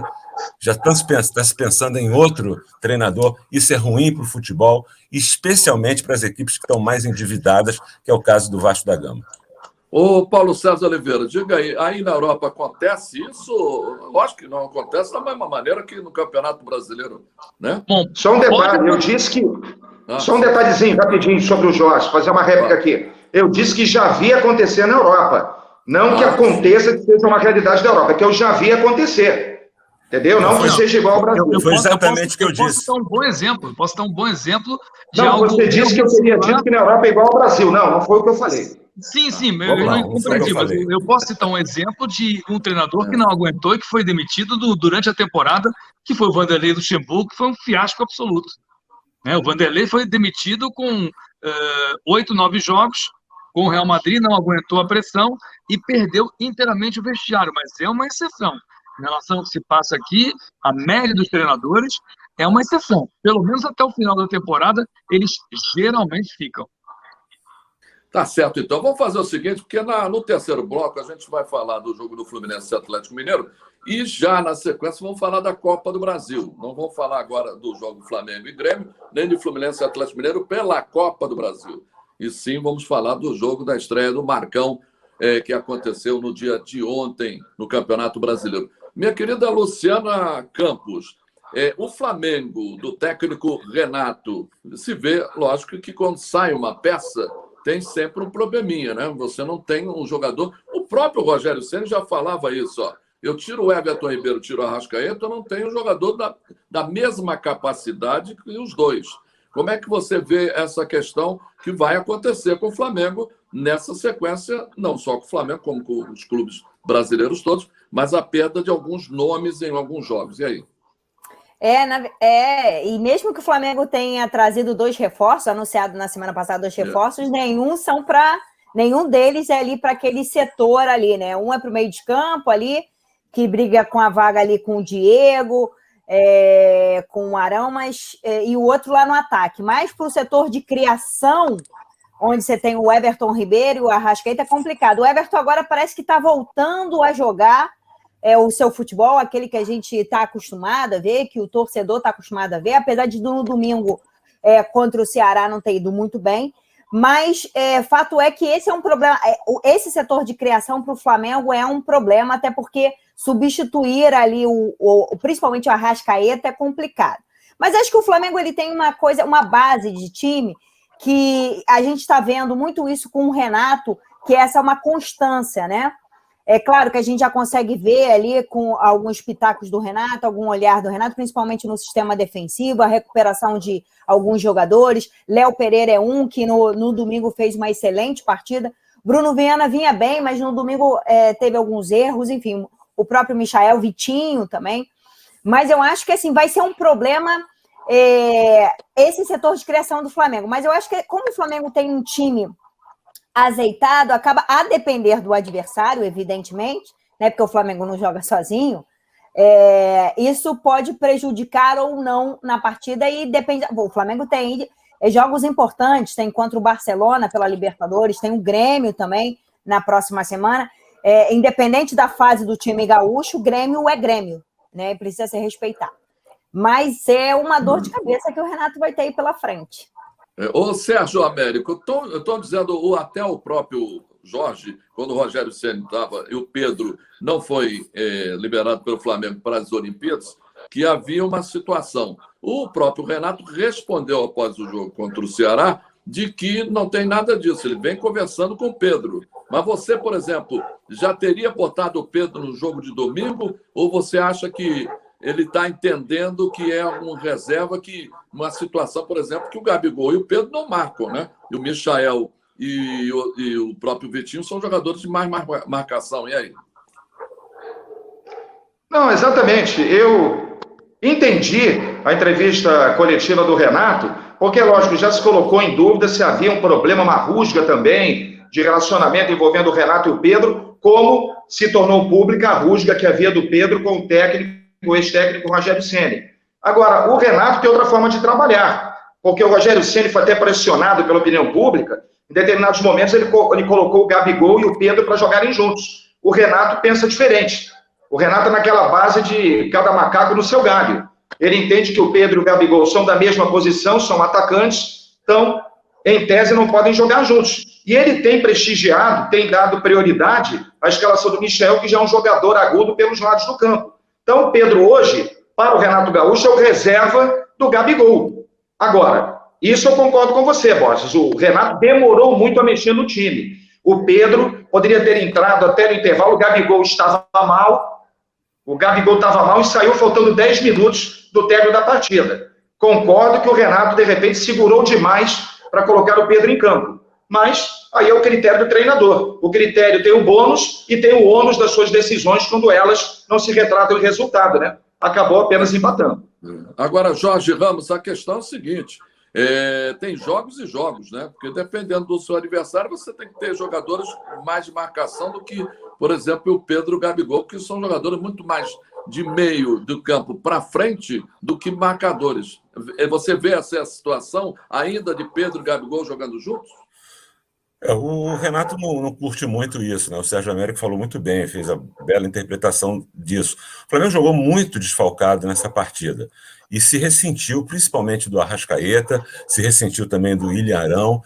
já está se pensando em outro treinador. Isso é ruim para o futebol, especialmente para as equipes que estão mais endividadas, que é o caso do Vasco da Gama. Ô, Paulo César Oliveira, diga aí na Europa acontece isso? Lógico que não acontece da mesma maneira que no Campeonato Brasileiro, né? Bom, só um detalhe, eu disse que... Só um detalhezinho, rapidinho, sobre o Jorge, fazer uma réplica aqui. Eu disse que já vi acontecer na Europa. Não que aconteça que seja uma realidade da Europa, que eu já vi acontecer. Entendeu? Não que seja igual ao Brasil. Foi exatamente o que eu disse. Posso dar um bom exemplo. Posso dar um bom exemplo de não, algo... Você disse que eu teria dito que na Europa é igual ao Brasil. Não foi o que eu falei. Sim, eu não compreendi, mas eu posso citar um exemplo de um treinador que não aguentou e que foi demitido durante a temporada, que foi o Vanderlei Luxemburgo, que foi um fiasco absoluto. O Vanderlei foi demitido com 8, 9 jogos, com o Real Madrid, não aguentou a pressão e perdeu inteiramente o vestiário, mas é uma exceção. Em relação ao que se passa aqui, a média dos treinadores é uma exceção. Pelo menos até o final da temporada, eles geralmente ficam. Tá certo, então. Vamos fazer o seguinte, porque no terceiro bloco a gente vai falar do jogo do Fluminense e Atlético Mineiro e já na sequência vamos falar da Copa do Brasil. Não vamos falar agora do jogo Flamengo e Grêmio, nem de Fluminense e Atlético Mineiro pela Copa do Brasil. E sim, vamos falar do jogo da estreia do Marcão, que aconteceu no dia de ontem no Campeonato Brasileiro. Minha querida Luciana Campos, o Flamengo, do técnico Renato, se vê, lógico, que quando sai uma peça, tem sempre um probleminha, né? Você não tem um jogador... O próprio Rogério Ceni já falava isso, ó. Eu tiro o Everton Ribeiro, tiro o Arrascaeta, eu não tenho um jogador da mesma capacidade que os dois. Como é que você vê essa questão que vai acontecer com o Flamengo nessa sequência, não só com o Flamengo, como com os clubes brasileiros todos, mas a perda de alguns nomes em alguns jogos. E aí? E mesmo que o Flamengo tenha trazido 2 reforços, anunciado na semana passada 2 reforços, nenhum deles é ali para aquele setor ali, né? Um é para o meio de campo ali, que briga com a vaga ali com o Diego, com o Arão, e o outro lá no ataque. Mas para o setor de criação, onde você tem o Everton Ribeiro e o Arrascaeta, é complicado. O Everton agora parece que está voltando a jogar, o seu futebol, aquele que a gente está acostumado a ver, que o torcedor está acostumado a ver, apesar de no domingo contra o Ceará não ter ido muito bem, mas fato é que esse é um problema, esse setor de criação para o Flamengo é um problema, até porque substituir ali principalmente o Arrascaeta é complicado. Mas acho que o Flamengo ele tem uma base de time que a gente está vendo muito isso com o Renato, que essa é uma constância, né? É claro que a gente já consegue ver ali com alguns pitacos do Renato, algum olhar do Renato, principalmente no sistema defensivo, a recuperação de alguns jogadores. Léo Pereira é um que no domingo fez uma excelente partida. Bruno Viana vinha bem, mas no domingo teve alguns erros. Enfim, o próprio Michael, Vitinho também. Mas eu acho que assim, vai ser um problema esse setor de criação do Flamengo. Mas eu acho que como o Flamengo tem um time azeitado, acaba a depender do adversário, evidentemente, né, porque o Flamengo não joga sozinho, isso pode prejudicar ou não na partida e depende. Bom, o Flamengo tem jogos importantes, tem contra o Barcelona pela Libertadores, tem o Grêmio também na próxima semana. Independente da fase do time gaúcho, o Grêmio é Grêmio, né, precisa ser respeitado. Mas é uma dor de cabeça que o Renato vai ter aí pela frente. Ô, Sérgio Américo, eu estou dizendo, até o próprio Jorge, quando o Rogério Ceni estava e o Pedro não foi liberado pelo Flamengo para as Olimpíadas, que havia uma situação. O próprio Renato respondeu após o jogo contra o Ceará de que não tem nada disso, ele vem conversando com o Pedro. Mas você, por exemplo, já teria botado o Pedro no jogo de domingo ou você acha que ele está entendendo que é uma reserva, que uma situação, por exemplo, que o Gabigol e o Pedro não marcam, né? E o Michael e o próprio Vitinho são jogadores de mais marcação. E aí? Não, exatamente. Eu entendi a entrevista coletiva do Renato, porque, lógico, já se colocou em dúvida se havia um problema, uma rusga também, de relacionamento envolvendo o Renato e o Pedro, como se tornou pública a rusga que havia do Pedro com o ex-técnico Rogério Ceni. Agora, o Renato tem outra forma de trabalhar, porque o Rogério Ceni foi até pressionado pela opinião pública, em determinados momentos ele colocou o Gabigol e o Pedro para jogarem juntos. O Renato pensa diferente. O Renato é naquela base de cada macaco no seu galho. Ele entende que o Pedro e o Gabigol são da mesma posição, são atacantes, então, em tese, não podem jogar juntos. E ele tem prestigiado, tem dado prioridade à escalação do Michel, que já é um jogador agudo pelos lados do campo. Então, o Pedro hoje, para o Renato Gaúcho, é o reserva do Gabigol. Agora, isso eu concordo com você, Borges. O Renato demorou muito a mexer no time. O Pedro poderia ter entrado até no intervalo, o Gabigol estava mal. O Gabigol estava mal e saiu faltando 10 minutos do término da partida. Concordo que o Renato, de repente, segurou demais para colocar o Pedro em campo. Mas aí é o critério do treinador. O critério tem o bônus e tem o ônus das suas decisões quando elas não se retratam em resultado, né? Acabou apenas empatando. Agora, Jorge Ramos, a questão é o seguinte, tem jogos e jogos, né? Porque dependendo do seu adversário, você tem que ter jogadores mais de marcação do que, por exemplo, o Pedro e o Gabigol, que são jogadores muito mais de meio do campo para frente do que marcadores. Você vê essa situação ainda de Pedro e Gabigol jogando juntos? O Renato não curte muito isso, né? O Sérgio Américo falou muito bem, fez a bela interpretação disso. O Flamengo jogou muito desfalcado nessa partida e se ressentiu principalmente do Arrascaeta, se ressentiu também do Ilharão,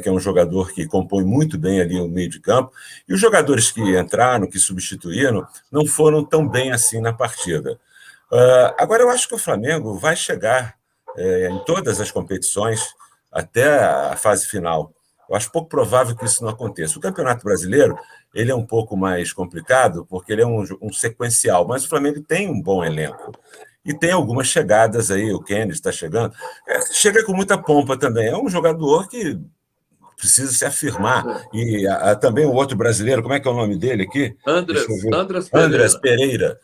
que é um jogador que compõe muito bem ali o meio de campo, e os jogadores que entraram, que substituíram, não foram tão bem assim na partida. Agora, eu acho que o Flamengo vai chegar em todas as competições até a fase final. Eu acho pouco provável que isso não aconteça. O Campeonato Brasileiro ele é um pouco mais complicado, porque ele é um sequencial, mas o Flamengo tem um bom elenco. E tem algumas chegadas aí, o Kennedy está chegando. Chega com muita pompa também. É um jogador que precisa se afirmar. E também o outro brasileiro, como é que é o nome dele aqui? Andrés Pereira.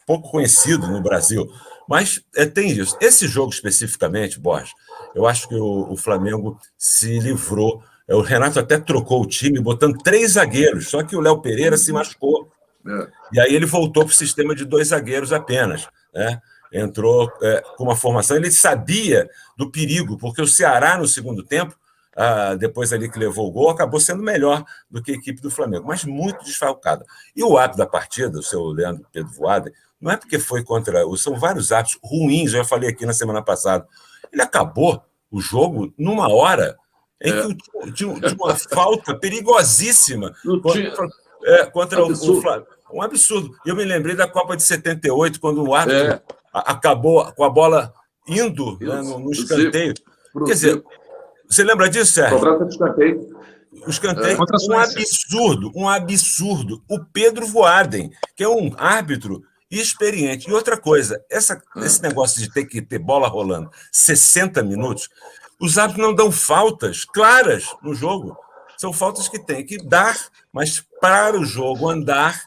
Pouco conhecido no Brasil. Mas tem isso. Esse jogo especificamente, Borges, eu acho que o Flamengo se livrou. O Renato até trocou o time, botando 3 zagueiros, só que o Léo Pereira se machucou. E aí ele voltou para o sistema de 2 zagueiros apenas. Né? Entrou com uma formação. Ele sabia do perigo, porque o Ceará, no segundo tempo, depois ali que levou o gol, acabou sendo melhor do que a equipe do Flamengo, mas muito desfalcada. E o árbitro da partida, o seu Leandro Pedro Voaden, não é porque foi contra... São vários árbitros ruins, eu já falei aqui na semana passada. Ele acabou o jogo numa hora em que tinha uma falta perigosíssima contra o Flamengo. Um absurdo. Eu me lembrei da Copa de 78, quando o árbitro acabou com a bola indo no escanteio. Quer dizer, você lembra disso, Sérgio? Cobrança de escanteio. O escanteio, um absurdo. O Pedro Voaden, que é um árbitro experiente. E outra coisa, esse negócio de ter que ter bola rolando 60 minutos, os árbitros não dão faltas claras no jogo. São faltas que tem que dar, mas para o jogo andar,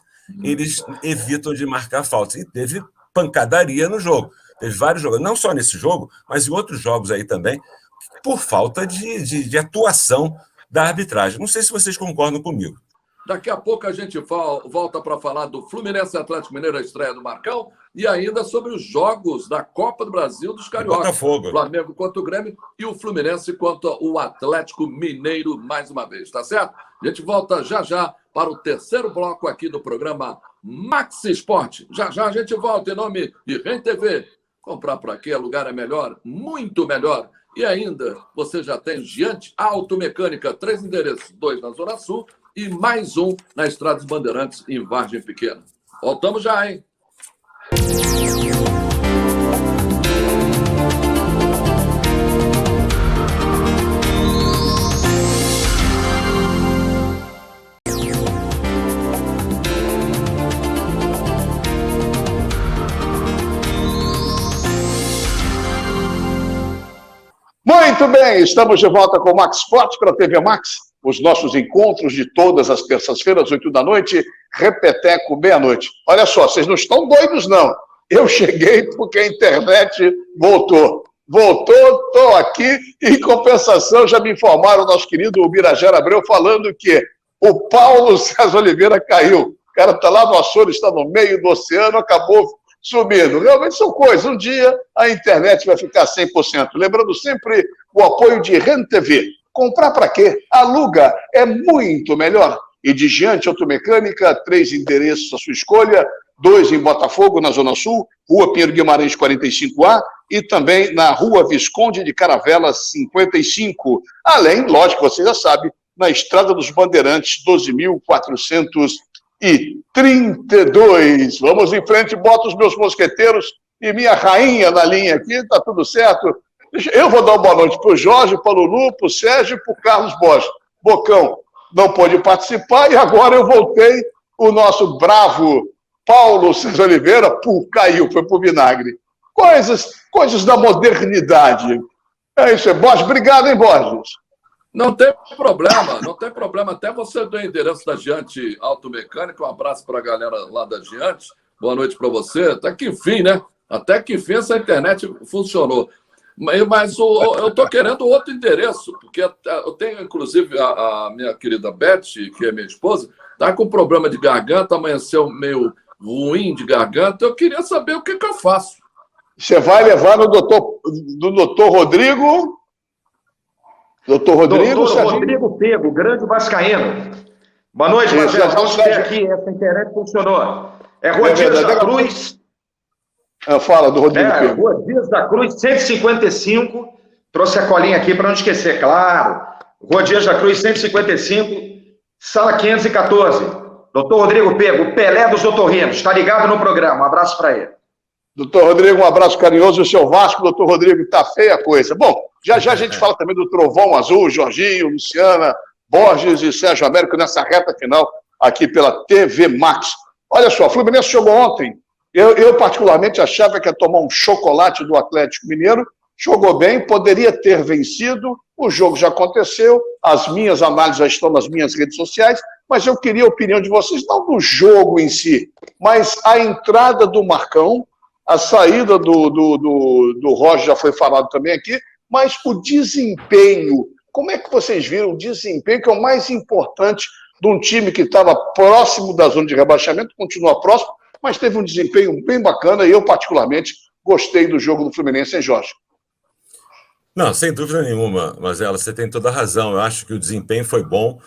eles evitam de marcar faltas. E teve pancadaria no jogo. Teve vários jogos, não só nesse jogo, mas em outros jogos aí também, por falta de atuação da arbitragem. Não sei se vocês concordam comigo. Daqui a pouco a gente volta para falar do Fluminense Atlético Mineiro, a estreia do Marcão, e ainda sobre os jogos da Copa do Brasil dos Cariocas. Botafogo. Flamengo contra o Grêmio e o Fluminense contra o Atlético Mineiro mais uma vez, tá certo? A gente volta já para o terceiro bloco aqui do programa Maxi Esporte. Já a gente volta em nome de Rem TV. Comprar por aqui, lugar é melhor, muito melhor. E ainda, você já tem Giante Automecânica, 3 endereços, 2 na Zona Sul e mais um na Estrada dos Bandeirantes, em Vargem Pequena. Voltamos já, hein? Muito bem, estamos de volta com o Max Esporte para a TV Max. Os nossos encontros de todas as terças-feiras, 8 da noite, repeteco, meia-noite. Olha só, vocês não estão doidos, não. Eu cheguei porque a internet voltou. Estou aqui e, em compensação, já me informaram o nosso querido Birajara Abreu falando que o Paulo César Oliveira caiu. O cara está lá no Açores, está no meio do oceano, acabou sumindo. Realmente são coisas. Um dia a internet vai ficar 100%. Lembrando sempre o apoio de Rem TV. Comprar para quê? Aluga é muito melhor. E de Giante Automecânica, 3 endereços à sua escolha, 2 em Botafogo, na Zona Sul, Rua Pinheiro Guimarães 45A, e também na Rua Visconde de Caravelas 55. Além, lógico, você já sabe, na Estrada dos Bandeirantes 12.432. Vamos em frente, boto os meus mosqueteiros e minha rainha na linha aqui, tá tudo certo? Eu vou dar uma boa noite para o Jorge, para o Lulu, para o Sérgio e para o Carlos Borges. Bocão não pôde participar e agora eu voltei. O nosso bravo Paulo César Oliveira caiu, foi para o vinagre. Coisas da modernidade. É isso, Borges. Obrigado, hein, Borges? Não tem problema. Até você do endereço da Giante Automecânica. Um abraço para a galera lá da Giante. Boa noite para você. Até que enfim, né? Até que enfim essa internet funcionou. Mas eu estou querendo outro endereço, porque eu tenho, inclusive, a minha querida Beth, que é minha esposa, está com problema de garganta, amanheceu meio ruim de garganta. Eu queria saber o que eu faço. Você vai levar no doutor Rodrigo? Doutor Rodrigo Pego, grande vascaíno. Boa noite, Marcelo. Vamos ver aqui, essa internet funcionou. É Rua Dias da Cruz. Fala do Rodrigo Pego. Rua Dias da Cruz, 155. Trouxe a colinha aqui para não esquecer, claro. Rua Dias da Cruz, 155, sala 514. Doutor Rodrigo Pego, o Pelé dos otorrinos. Está ligado no programa. Um abraço para ele. Doutor Rodrigo, um abraço carinhoso. O seu Vasco, doutor Rodrigo, está feia a coisa. Bom, já a gente fala também do Trovão Azul, Jorginho, Luciana, Borges e Sérgio Américo nessa reta final aqui pela TV Max. Olha só, o Fluminense jogou ontem. Eu particularmente achava que ia tomar um chocolate do Atlético Mineiro. Jogou bem, poderia ter vencido. O jogo já aconteceu. As minhas análises já estão nas minhas redes sociais. Mas eu queria a opinião de vocês, não do jogo em si, mas a entrada do Marcão, a saída do Roger já foi falado também aqui, mas o desempenho, como é que vocês viram o desempenho, que é o mais importante de um time que estava próximo da zona de rebaixamento, continua próximo, mas teve um desempenho bem bacana e eu, particularmente, gostei do jogo do Fluminense, hein, Jorge? Não, sem dúvida nenhuma, Mazela, você tem toda a razão. Eu acho que o desempenho foi bom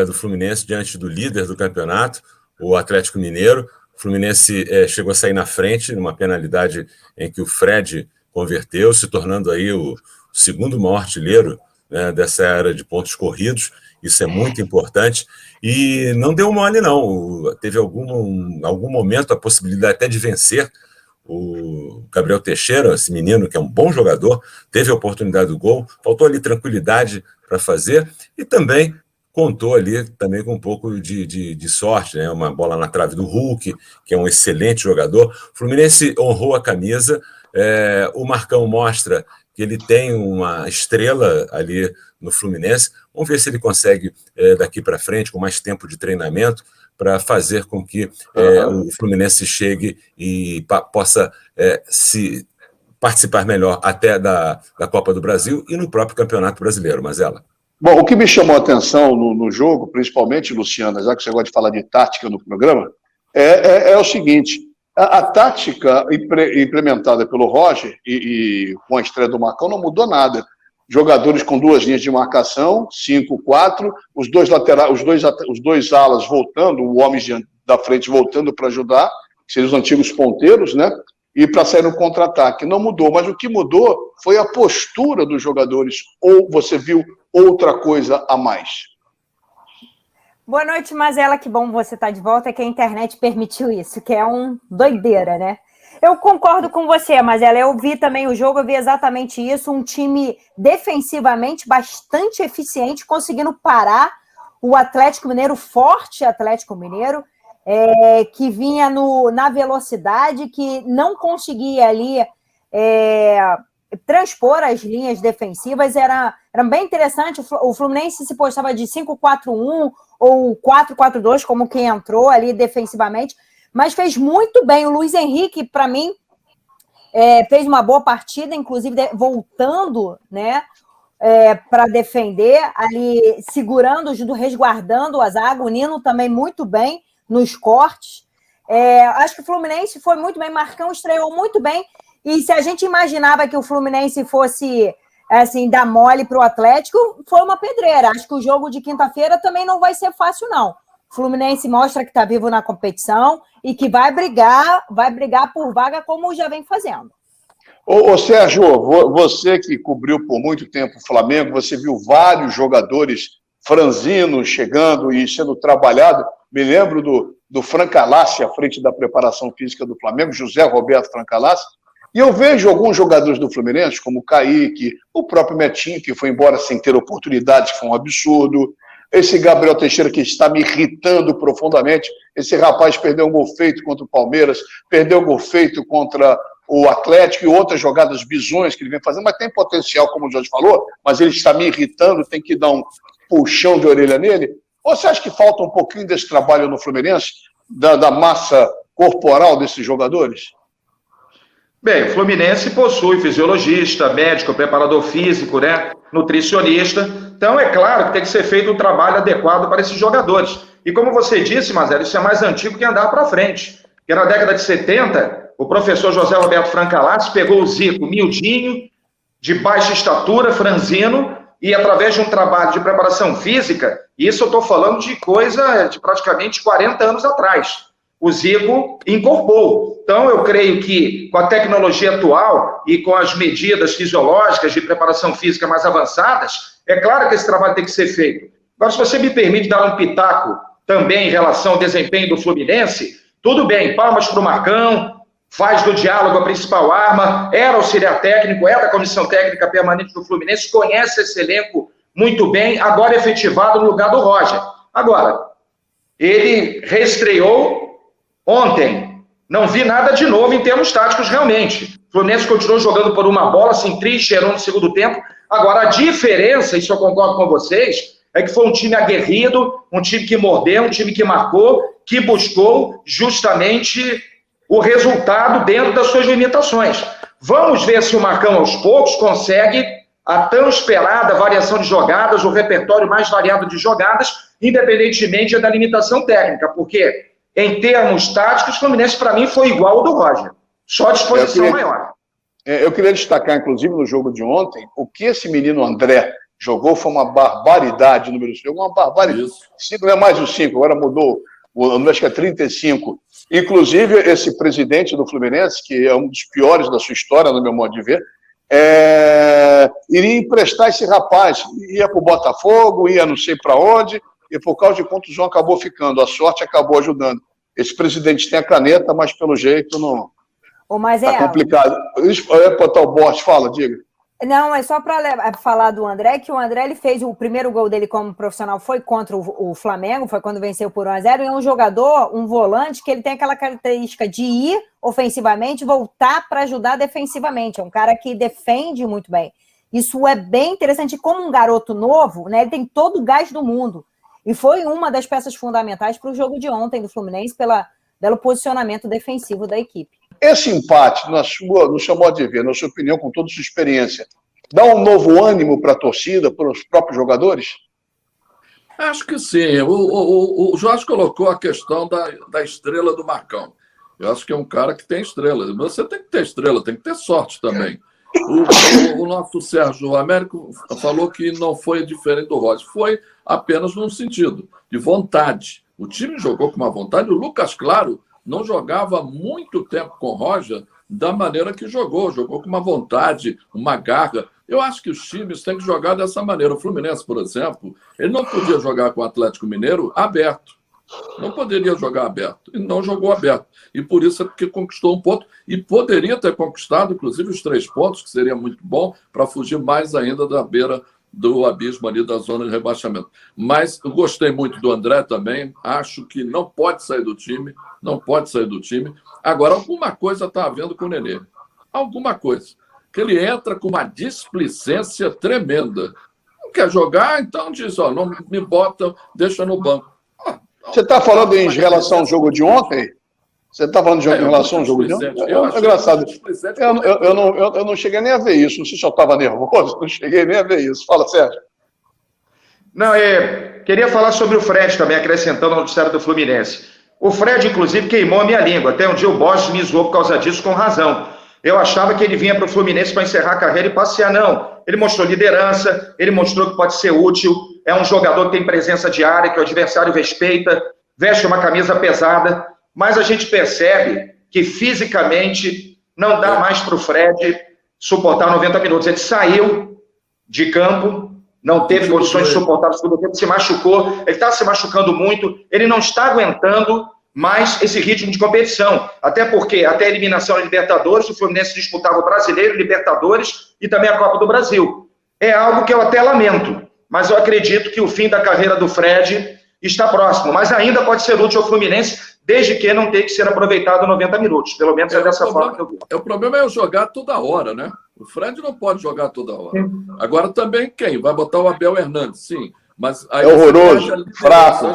do Fluminense diante do líder do campeonato, o Atlético Mineiro. O Fluminense chegou a sair na frente numa penalidade em que o Fred converteu, se tornando aí o segundo maior artilheiro, né, dessa era de pontos corridos. Isso é muito importante. E não deu mole, não. Teve algum momento a possibilidade até de vencer. O Gabriel Teixeira, esse menino que é um bom jogador, teve a oportunidade do gol, faltou ali tranquilidade para fazer e também contou ali também com um pouco de sorte, né? Uma bola na trave do Hulk, que é um excelente jogador. O Fluminense honrou a camisa, o Marcão mostra que ele tem uma estrela ali no Fluminense. Vamos ver se ele consegue, daqui para frente, com mais tempo de treinamento, para fazer com que o Fluminense chegue e possa se participar melhor até da Copa do Brasil e no próprio Campeonato Brasileiro, Mazela. Bom, o que me chamou a atenção no jogo, principalmente, Luciana, já que você gosta de falar de tática no programa, é o seguinte: a tática implementada pelo Roger e com a estreia do Marcão não mudou nada. Jogadores com duas linhas de marcação, 5-4, os dois alas voltando, o homem da frente voltando para ajudar, que seriam os antigos ponteiros, né? E para sair no contra-ataque. Não mudou, mas o que mudou foi a postura dos jogadores. Ou você viu outra coisa a mais? Boa noite, Mazela, que bom você estar de volta, que a internet permitiu isso, que é um doideira, né? Eu concordo com você, Mazela, eu vi também o jogo, eu vi exatamente isso, um time defensivamente bastante eficiente, conseguindo parar o Atlético Mineiro, forte Atlético Mineiro, que vinha na velocidade, que não conseguia ali transpor as linhas defensivas, era bem interessante. O Fluminense se postava de 5-4-1 ou 4-4-2, como quem entrou ali defensivamente, mas fez muito bem. O Luiz Henrique, para mim, fez uma boa partida, inclusive voltando, né, para defender, ali segurando, resguardando a zaga. O Nino também muito bem nos cortes. Acho que o Fluminense foi muito bem, Marcão estreou muito bem, e se a gente imaginava que o Fluminense fosse assim, dar mole para o Atlético, foi uma pedreira. Acho que o jogo de quinta-feira também não vai ser fácil, não. O Fluminense mostra que está vivo na competição e que vai brigar por vaga como já vem fazendo. Ô Sérgio, você que cobriu por muito tempo o Flamengo, você viu vários jogadores franzinos chegando e sendo trabalhado. Me lembro do Francalassi à frente da preparação física do Flamengo, José Roberto Francalassi, e eu vejo alguns jogadores do Fluminense, como o Kaique, o próprio Metinho, que foi embora sem ter oportunidade, que foi um absurdo. Esse Gabriel Teixeira, que está me irritando profundamente. Esse rapaz perdeu um gol feito contra o Palmeiras, perdeu um gol feito contra o Atlético e outras jogadas bizonhas que ele vem fazendo, mas tem potencial, como o Jorge falou, mas ele está me irritando, tem que dar um puxão de orelha nele. Ou você acha que falta um pouquinho desse trabalho no Fluminense, da massa corporal desses jogadores? Bem, o Fluminense possui fisiologista, médico, preparador físico, né, nutricionista. Então, é claro que tem que ser feito um trabalho adequado para esses jogadores. E como você disse, Mazela, isso é mais antigo que andar para frente. Porque na década de 70, o professor José Roberto Francalassi pegou o Zico miudinho, de baixa estatura, franzino, e através de um trabalho de preparação física, isso eu estou falando de coisa de praticamente 40 anos atrás, o Zico incorporou. Então, eu creio que com a tecnologia atual e com as medidas fisiológicas de preparação física mais avançadas, é claro que esse trabalho tem que ser feito. Agora, se você me permite dar um pitaco também em relação ao desempenho do Fluminense, tudo bem, palmas para o Marcão, faz do diálogo a principal arma, era auxiliar técnico, é da comissão técnica permanente do Fluminense, conhece esse elenco muito bem, agora é efetivado no lugar do Roger. Agora, ele reestreou ontem, não vi nada de novo em termos táticos realmente. O Fluminense continuou jogando por uma bola, se trincheirou no segundo tempo. Agora, a diferença, isso eu concordo com vocês, é que foi um time aguerrido, um time que mordeu, um time que marcou, que buscou justamente o resultado dentro das suas limitações. Vamos ver se o Marcão, aos poucos, consegue a tão esperada variação de jogadas, o repertório mais variado de jogadas, independentemente da limitação técnica, porque em termos táticos, o Fluminense, para mim, foi igual ao do Roger. Só a disposição maior. Eu queria destacar, inclusive, no jogo de ontem, o que esse menino André jogou foi uma barbaridade, número 5. Uma barbaridade. 5 não é mais o 5, agora mudou. Acho que é 35. Inclusive, esse presidente do Fluminense, que é um dos piores da sua história, no meu modo de ver, iria emprestar esse rapaz. Ia para o Botafogo, ia não sei para onde, e por causa de contusão acabou ficando. A sorte acabou ajudando. Esse presidente tem a caneta, mas pelo jeito não. Mas tá complicado. Botar o Borges, fala, diga. Não, é só para falar do André, que o André ele fez o primeiro gol dele como profissional, foi contra o Flamengo, foi quando venceu por 1-0, e é um jogador, um volante, que ele tem aquela característica de ir ofensivamente e voltar para ajudar defensivamente. É um cara que defende muito bem. Isso é bem interessante. Como um garoto novo, né, ele tem todo o gás do mundo. E foi uma das peças fundamentais para o jogo de ontem do Fluminense, pelo posicionamento defensivo da equipe. Esse empate, no seu modo de ver, na sua opinião, com toda a sua experiência, dá um novo ânimo para a torcida, para os próprios jogadores? Acho que sim. O Jorge colocou a questão da estrela do Marcão. Eu acho que é um cara que tem estrela. Você tem que ter estrela, tem que ter sorte também. O nosso Sérgio Américo falou que não foi diferente do Roger. Foi apenas num sentido de vontade. O time jogou com uma vontade. O Lucas Claro não jogava muito tempo com o Roger da maneira que jogou com uma vontade, uma garra. Eu acho que os times têm que jogar dessa maneira. O Fluminense, por exemplo, ele não podia jogar com o Atlético Mineiro aberto. Não poderia jogar aberto. E não jogou aberto. E por isso é que conquistou um ponto. E poderia ter conquistado, inclusive, os 3 pontos, que seria muito bom, para fugir mais ainda da beira do abismo ali da zona de rebaixamento. Mas eu gostei muito do André também. Acho que não pode sair do time. Não pode sair do time. Agora, alguma coisa está havendo com o Nenê. Alguma coisa. Que ele entra com uma displicência tremenda. Não quer jogar, então diz, não me bota, deixa no banco. Você está falando em relação ao jogo de ontem? Você está falando em relação ao jogo de ontem? É engraçado. Eu não cheguei nem a ver isso. Não sei se eu estava nervoso, não cheguei nem a ver isso. Fala, Sérgio. Não, queria falar sobre o Fred também, acrescentando ao noticiário do Fluminense. O Fred, inclusive, queimou a minha língua. Até um dia o Borges me zoou por causa disso, com razão. Eu achava que ele vinha para o Fluminense para encerrar a carreira e passear. Não. Ele mostrou liderança, ele mostrou que pode ser útil, é um jogador que tem presença diária, que o adversário respeita, veste uma camisa pesada, mas a gente percebe que fisicamente não dá mais para o Fred suportar 90 minutos. Ele saiu de campo, não teve condições de suportar o segundo tempo, se machucou, ele está se machucando muito, ele não está aguentando mais esse ritmo de competição. Até porque, até a eliminação da Libertadores, o Fluminense disputava o Brasileiro, Libertadores e também a Copa do Brasil. É algo que eu até lamento, mas eu acredito que o fim da carreira do Fred está próximo, mas ainda pode ser útil ao Fluminense, desde que não tenha que ser aproveitado 90 minutos. Pelo menos é dessa forma que eu vi. O problema é jogar toda hora, né? O Fred não pode jogar toda hora. Sim. Agora também quem? Vai botar o Abel Hernandes, sim. Mas aí é horroroso, fraco.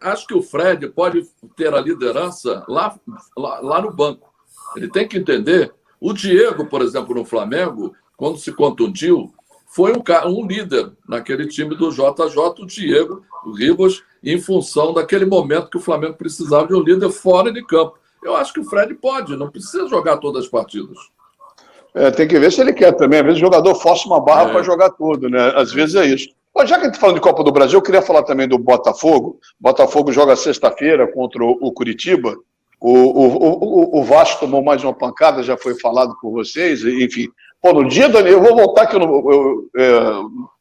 Acho que o Fred pode ter a liderança lá no banco. Ele tem que entender. O Diego, por exemplo, no Flamengo, quando se contundiu, foi um líder naquele time do JJ, o Diego, o Ribas, em função daquele momento que o Flamengo precisava de um líder fora de campo. Eu acho que o Fred pode, não precisa jogar todas as partidas. Tem que ver se ele quer também. Às vezes o jogador força uma barra para jogar tudo, né? Às vezes é isso. Mas já que a gente está falando de Copa do Brasil, eu queria falar também do Botafogo. O Botafogo joga sexta-feira contra o Curitiba. O Vasco tomou mais uma pancada, já foi falado por vocês, enfim. No dia do eu vou voltar aqui no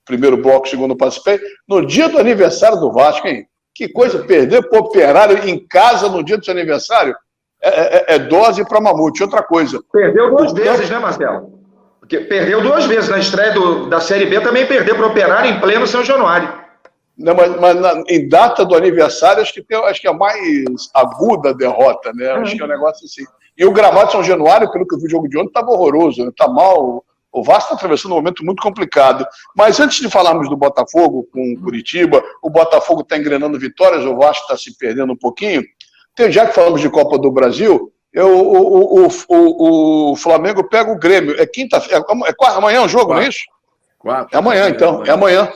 primeiro bloco, segundo participei. No dia do aniversário do Vasco, hein? Que coisa, perder pro Operário em casa no dia do seu aniversário é dose para mamute. Outra coisa. Perdeu 2 vezes, né, Marcelo? Porque perdeu 2 vezes. Na estreia da Série B também perdeu para o Operário em pleno São Januário. Não, mas em data do aniversário, acho que é a mais aguda a derrota, né? Acho que é um negócio assim. E o gramado de São Januário, pelo que eu vi o jogo de ontem, estava horroroso, está mal. O Vasco está atravessando um momento muito complicado. Mas antes de falarmos do Botafogo com o Curitiba, o Botafogo está engrenando vitórias, o Vasco está se perdendo um pouquinho. Já que falamos de Copa do Brasil, o Flamengo pega o Grêmio. É quinta-feira, amanhã é o jogo, não é isso? É amanhã, então. É amanhã.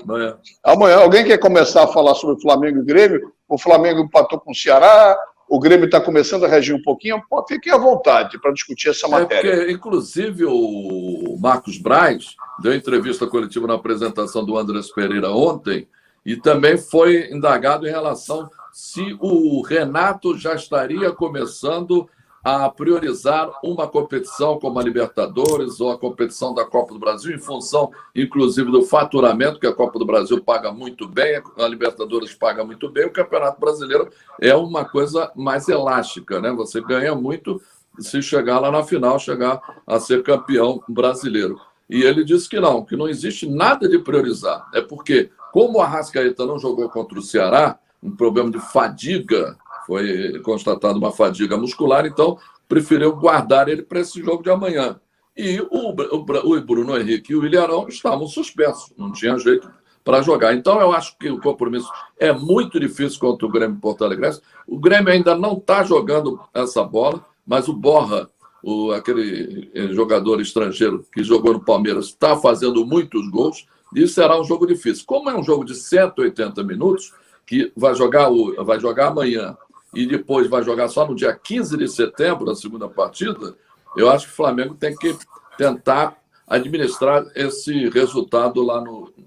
Amanhã. Alguém quer começar a falar sobre o Flamengo e o Grêmio? O Flamengo empatou com o Ceará, o Grêmio está começando a reagir um pouquinho, pô, fiquem à vontade para discutir essa matéria. Porque, inclusive, o Marcos Braz deu entrevista coletiva na apresentação do Andrés Pereira ontem e também foi indagado em relação se o Renato já estaria começando a priorizar uma competição como a Libertadores ou a competição da Copa do Brasil, em função, inclusive, do faturamento, que a Copa do Brasil paga muito bem, a Libertadores paga muito bem, o Campeonato Brasileiro é uma coisa mais elástica, né? Você ganha muito se chegar lá na final, chegar a ser campeão brasileiro. E ele disse que não existe nada de priorizar. É porque, como o Arrascaeta não jogou contra o Ceará, um problema de fadiga, foi constatada uma fadiga muscular, então preferiu guardar ele para esse jogo de amanhã. E o Bruno Henrique e o Ilharão estavam suspensos, não tinha jeito para jogar. Então eu acho que o compromisso é muito difícil contra o Grêmio Porto Alegre. O Grêmio ainda não está jogando essa bola, mas o Borja, aquele jogador estrangeiro que jogou no Palmeiras, está fazendo muitos gols, e será um jogo difícil. Como é um jogo de 180 minutos, que vai jogar amanhã, e depois vai jogar só no dia 15 de setembro, a segunda partida, eu acho que o Flamengo tem que tentar administrar esse resultado lá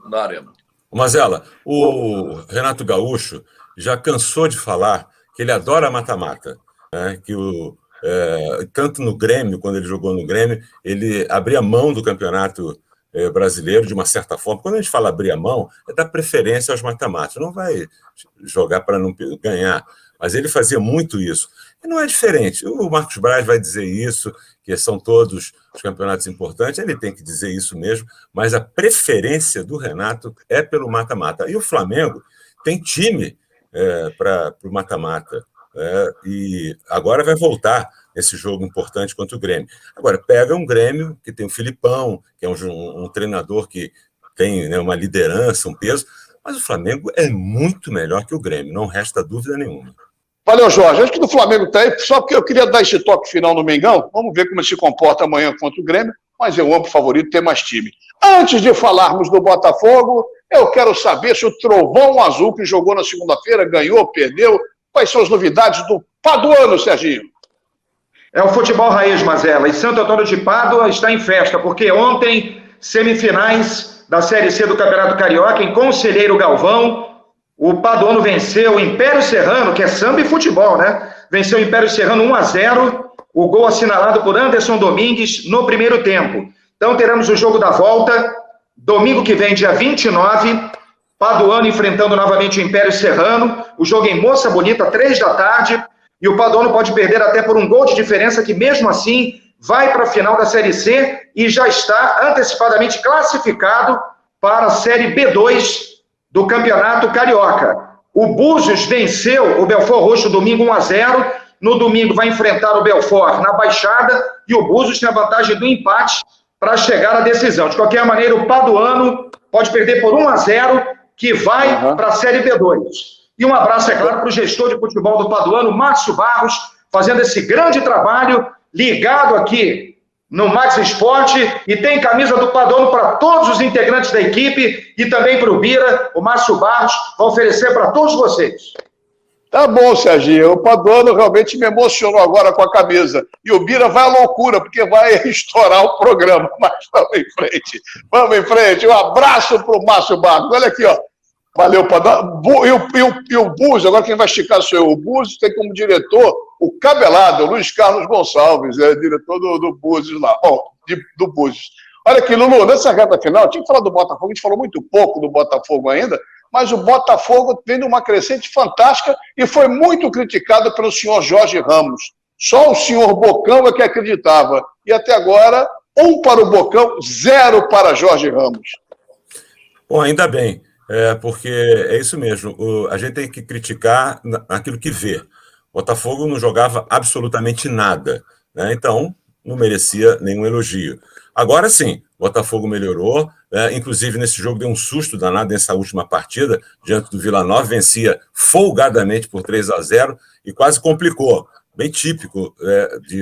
na Arena. Mazela, o Renato Gaúcho já cansou de falar que ele adora mata-mata, né? Que tanto no Grêmio, quando ele jogou no Grêmio, ele abria mão do campeonato brasileiro de uma certa forma. Quando a gente fala abrir a mão, é dar preferência aos mata-matas, não vai jogar para não ganhar. Mas ele fazia muito isso. E não é diferente. O Marcos Braz vai dizer isso, que são todos os campeonatos importantes, ele tem que dizer isso mesmo, mas a preferência do Renato é pelo mata-mata. E o Flamengo tem time para o mata-mata. E agora vai voltar esse jogo importante contra o Grêmio. Agora, pega um Grêmio que tem o Filipão, que é um treinador que tem, né, uma liderança, um peso, mas o Flamengo é muito melhor que o Grêmio, não resta dúvida nenhuma. Valeu, Jorge. Acho que do Flamengo está aí, só porque eu queria dar esse toque final no Mengão. Vamos ver como ele se comporta amanhã contra o Grêmio, mas eu amo o favorito ter mais time. Antes de falarmos do Botafogo, eu quero saber se o Trovão Azul, que jogou na segunda-feira, ganhou, perdeu, quais são as novidades do Paduano, Serginho? É o futebol raiz, Mazela. E Santo Antônio de Pádua está em festa, porque ontem, semifinais da Série C do Campeonato Carioca, em Conselheiro Galvão, o Paduano venceu o Império Serrano, que é samba e futebol, né? Venceu o Império Serrano 1-0, o gol assinalado por Anderson Domingues no primeiro tempo. Então teremos o jogo da volta, domingo que vem, dia 29, Paduano enfrentando novamente o Império Serrano, o jogo em Moça Bonita, 3 da tarde, e o Paduano pode perder até por um gol de diferença, que mesmo assim vai para a final da Série C e já está antecipadamente classificado para a Série B2 do Campeonato Carioca. O Búzios venceu o Belfort Roxo domingo 1-0, no domingo vai enfrentar o Belfort na Baixada, e o Búzios tem a vantagem do empate para chegar à decisão. De qualquer maneira, o Paduano pode perder por 1-0, que vai para a Série B2. E um abraço, é claro, para o gestor de futebol do Paduano, Márcio Barros, fazendo esse grande trabalho, ligado aqui no Max Esporte, e tem camisa do Paduano para todos os integrantes da equipe, e também para o Bira, o Márcio Barros vai oferecer para todos vocês. Tá bom, Serginho. O Paduano realmente me emocionou agora com a camisa. E o Bira vai à loucura, porque vai estourar o programa. Mas vamos em frente. Vamos em frente. Um abraço para o Márcio Barros. Olha aqui, ó. Valeu, Paduano. E o Búzios, agora quem vai esticar sou eu. O Búzios tem como diretor o cabelado, o Luiz Carlos Gonçalves, diretor do Búzios lá. Bom, do Búzios. Olha aqui, Lulu, nessa reta final, tinha que falar do Botafogo, a gente falou muito pouco do Botafogo ainda, mas o Botafogo tem uma crescente fantástica e foi muito criticado pelo senhor Jorge Ramos. Só o senhor Bocão é que acreditava. E até agora, 1 para o Bocão, 0 para Jorge Ramos. Bom, ainda bem, porque é isso mesmo. A gente tem que criticar aquilo que vê. O Botafogo não jogava absolutamente nada, né? Então não merecia nenhum elogio. Agora sim, o Botafogo melhorou, inclusive nesse jogo deu um susto danado nessa última partida, diante do Vila Nova, vencia folgadamente por 3-0 e quase complicou, bem típico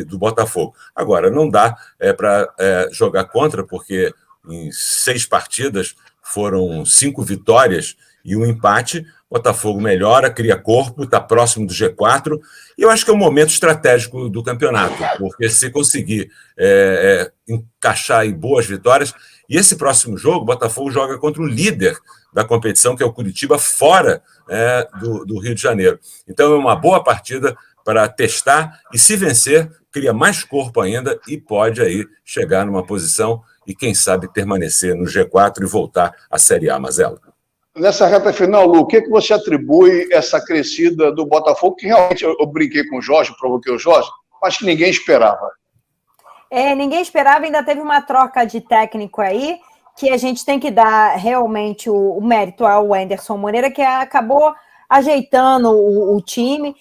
do Botafogo. Agora, não dá para jogar contra, porque em 6 partidas foram 5 vitórias e um empate, Botafogo melhora, cria corpo, está próximo do G4, e eu acho que é um momento estratégico do campeonato, porque se conseguir encaixar aí boas vitórias, e esse próximo jogo, o Botafogo joga contra o líder da competição, que é o Curitiba, fora do Rio de Janeiro. Então é uma boa partida para testar, e se vencer, cria mais corpo ainda e pode aí chegar numa posição e, quem sabe, permanecer no G4 e voltar à Série A, Mazela. Nessa reta final, Lu, o que você atribui essa crescida do Botafogo, que realmente eu brinquei com o Jorge, provoquei o Jorge, mas que ninguém esperava? Ninguém esperava, ainda teve uma troca de técnico aí, que a gente tem que dar realmente o mérito ao Anderson Moreira, que acabou ajeitando o time.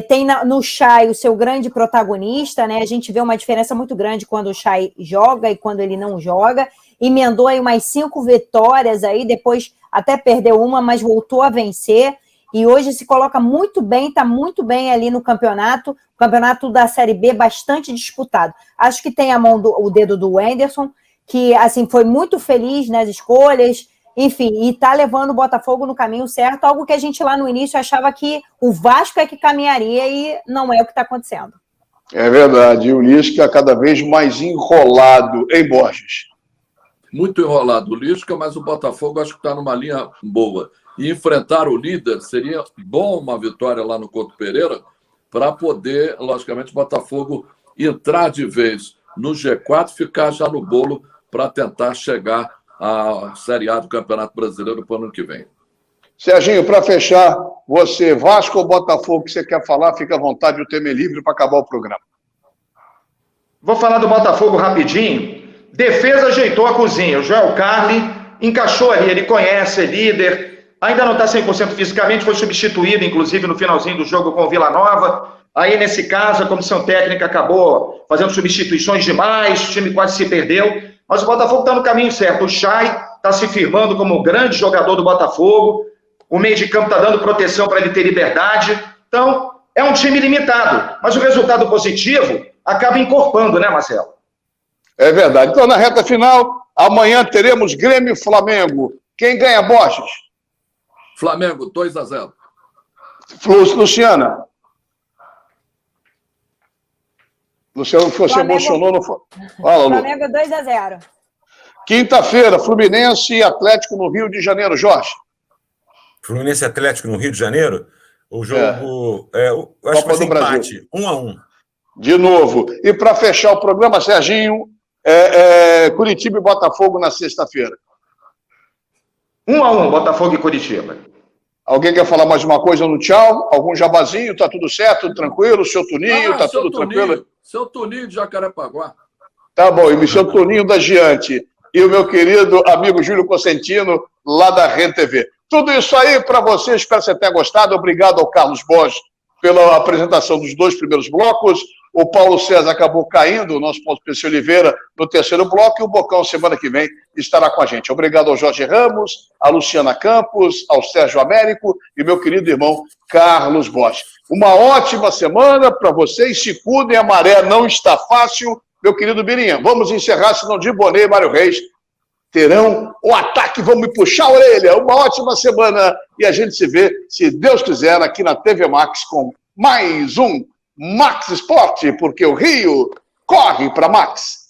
Tem no Chay o seu grande protagonista, né? A gente vê uma diferença muito grande quando o Chay joga e quando ele não joga. Emendou aí umas 5 vitórias aí, depois até perdeu uma, mas voltou a vencer. E hoje se coloca muito bem, está muito bem ali no campeonato. O campeonato da Série B bastante disputado. Acho que tem o dedo do Anderson, que assim foi muito feliz nas escolhas, enfim, e está levando o Botafogo no caminho certo, algo que a gente lá no início achava que o Vasco é que caminharia e não é o que está acontecendo. É verdade, e o Lisca cada vez mais enrolado em Borges. Muito enrolado o Lisca, mas o Botafogo acho que está numa linha boa. E enfrentar o líder seria bom uma vitória lá no Couto Pereira para poder, logicamente, o Botafogo entrar de vez no G4, ficar já no bolo para tentar chegar à Série A do Campeonato Brasileiro para o ano que vem. Serginho, para fechar, você, Vasco ou Botafogo, que você quer falar, fica à vontade, o tema é livre para acabar o programa. Vou falar do Botafogo rapidinho. Defesa ajeitou a cozinha. O Joel Carli encaixou ali, ele conhece, é líder. Ainda não está 100% fisicamente, foi substituído, inclusive, no finalzinho do jogo com o Vila Nova. Aí, nesse caso, a comissão técnica acabou fazendo substituições demais, o time quase se perdeu. Mas o Botafogo está no caminho certo. O Chay está se firmando como um grande jogador do Botafogo. O meio de campo está dando proteção para ele ter liberdade. Então, é um time limitado. Mas o resultado positivo acaba encorpando, né, Marcelo? É verdade. Então, na reta final, amanhã teremos Grêmio e Flamengo. Quem ganha, Borges? Flamengo, 2-0. Luciana. Luciano, você Flamengo, emocionou no... Fala, Lu. Flamengo 2-0. Quinta-feira, Fluminense e Atlético no Rio de Janeiro. Jorge. Fluminense e Atlético no Rio de Janeiro? O jogo... eu acho que vai ser empate, 1-1. De novo. E para fechar o programa, Serginho, Curitiba e Botafogo na sexta-feira. 1-1, Botafogo e Curitiba. Alguém quer falar mais uma coisa no tchau? Algum jabazinho? Tá tudo certo? Tudo tranquilo? Seu Toninho? Tá tudo tranquilo? Seu Toninho de Jacarepaguá. Tá bom. E o seu Toninho da Giante. E o meu querido amigo Júlio Cosentino, lá da Rede TV. Tudo isso aí para você. Espero que você tenha gostado. Obrigado ao Carlos Borges pela apresentação dos 2 primeiros blocos. O Paulo César acabou caindo, o nosso Paulo P. Oliveira, no terceiro bloco, e o Bocão, semana que vem, estará com a gente. Obrigado ao Jorge Ramos, a Luciana Campos, ao Sérgio Américo e meu querido irmão Carlos Borges. Uma ótima semana para vocês, se cuidem, a maré não está fácil. Meu querido Birinha, vamos encerrar, senão de Bonet e Mário Reis terão o ataque, vão me puxar a orelha. Uma ótima semana e a gente se vê, se Deus quiser, aqui na TV Max com mais um Max Esporte, porque o Rio corre para Max.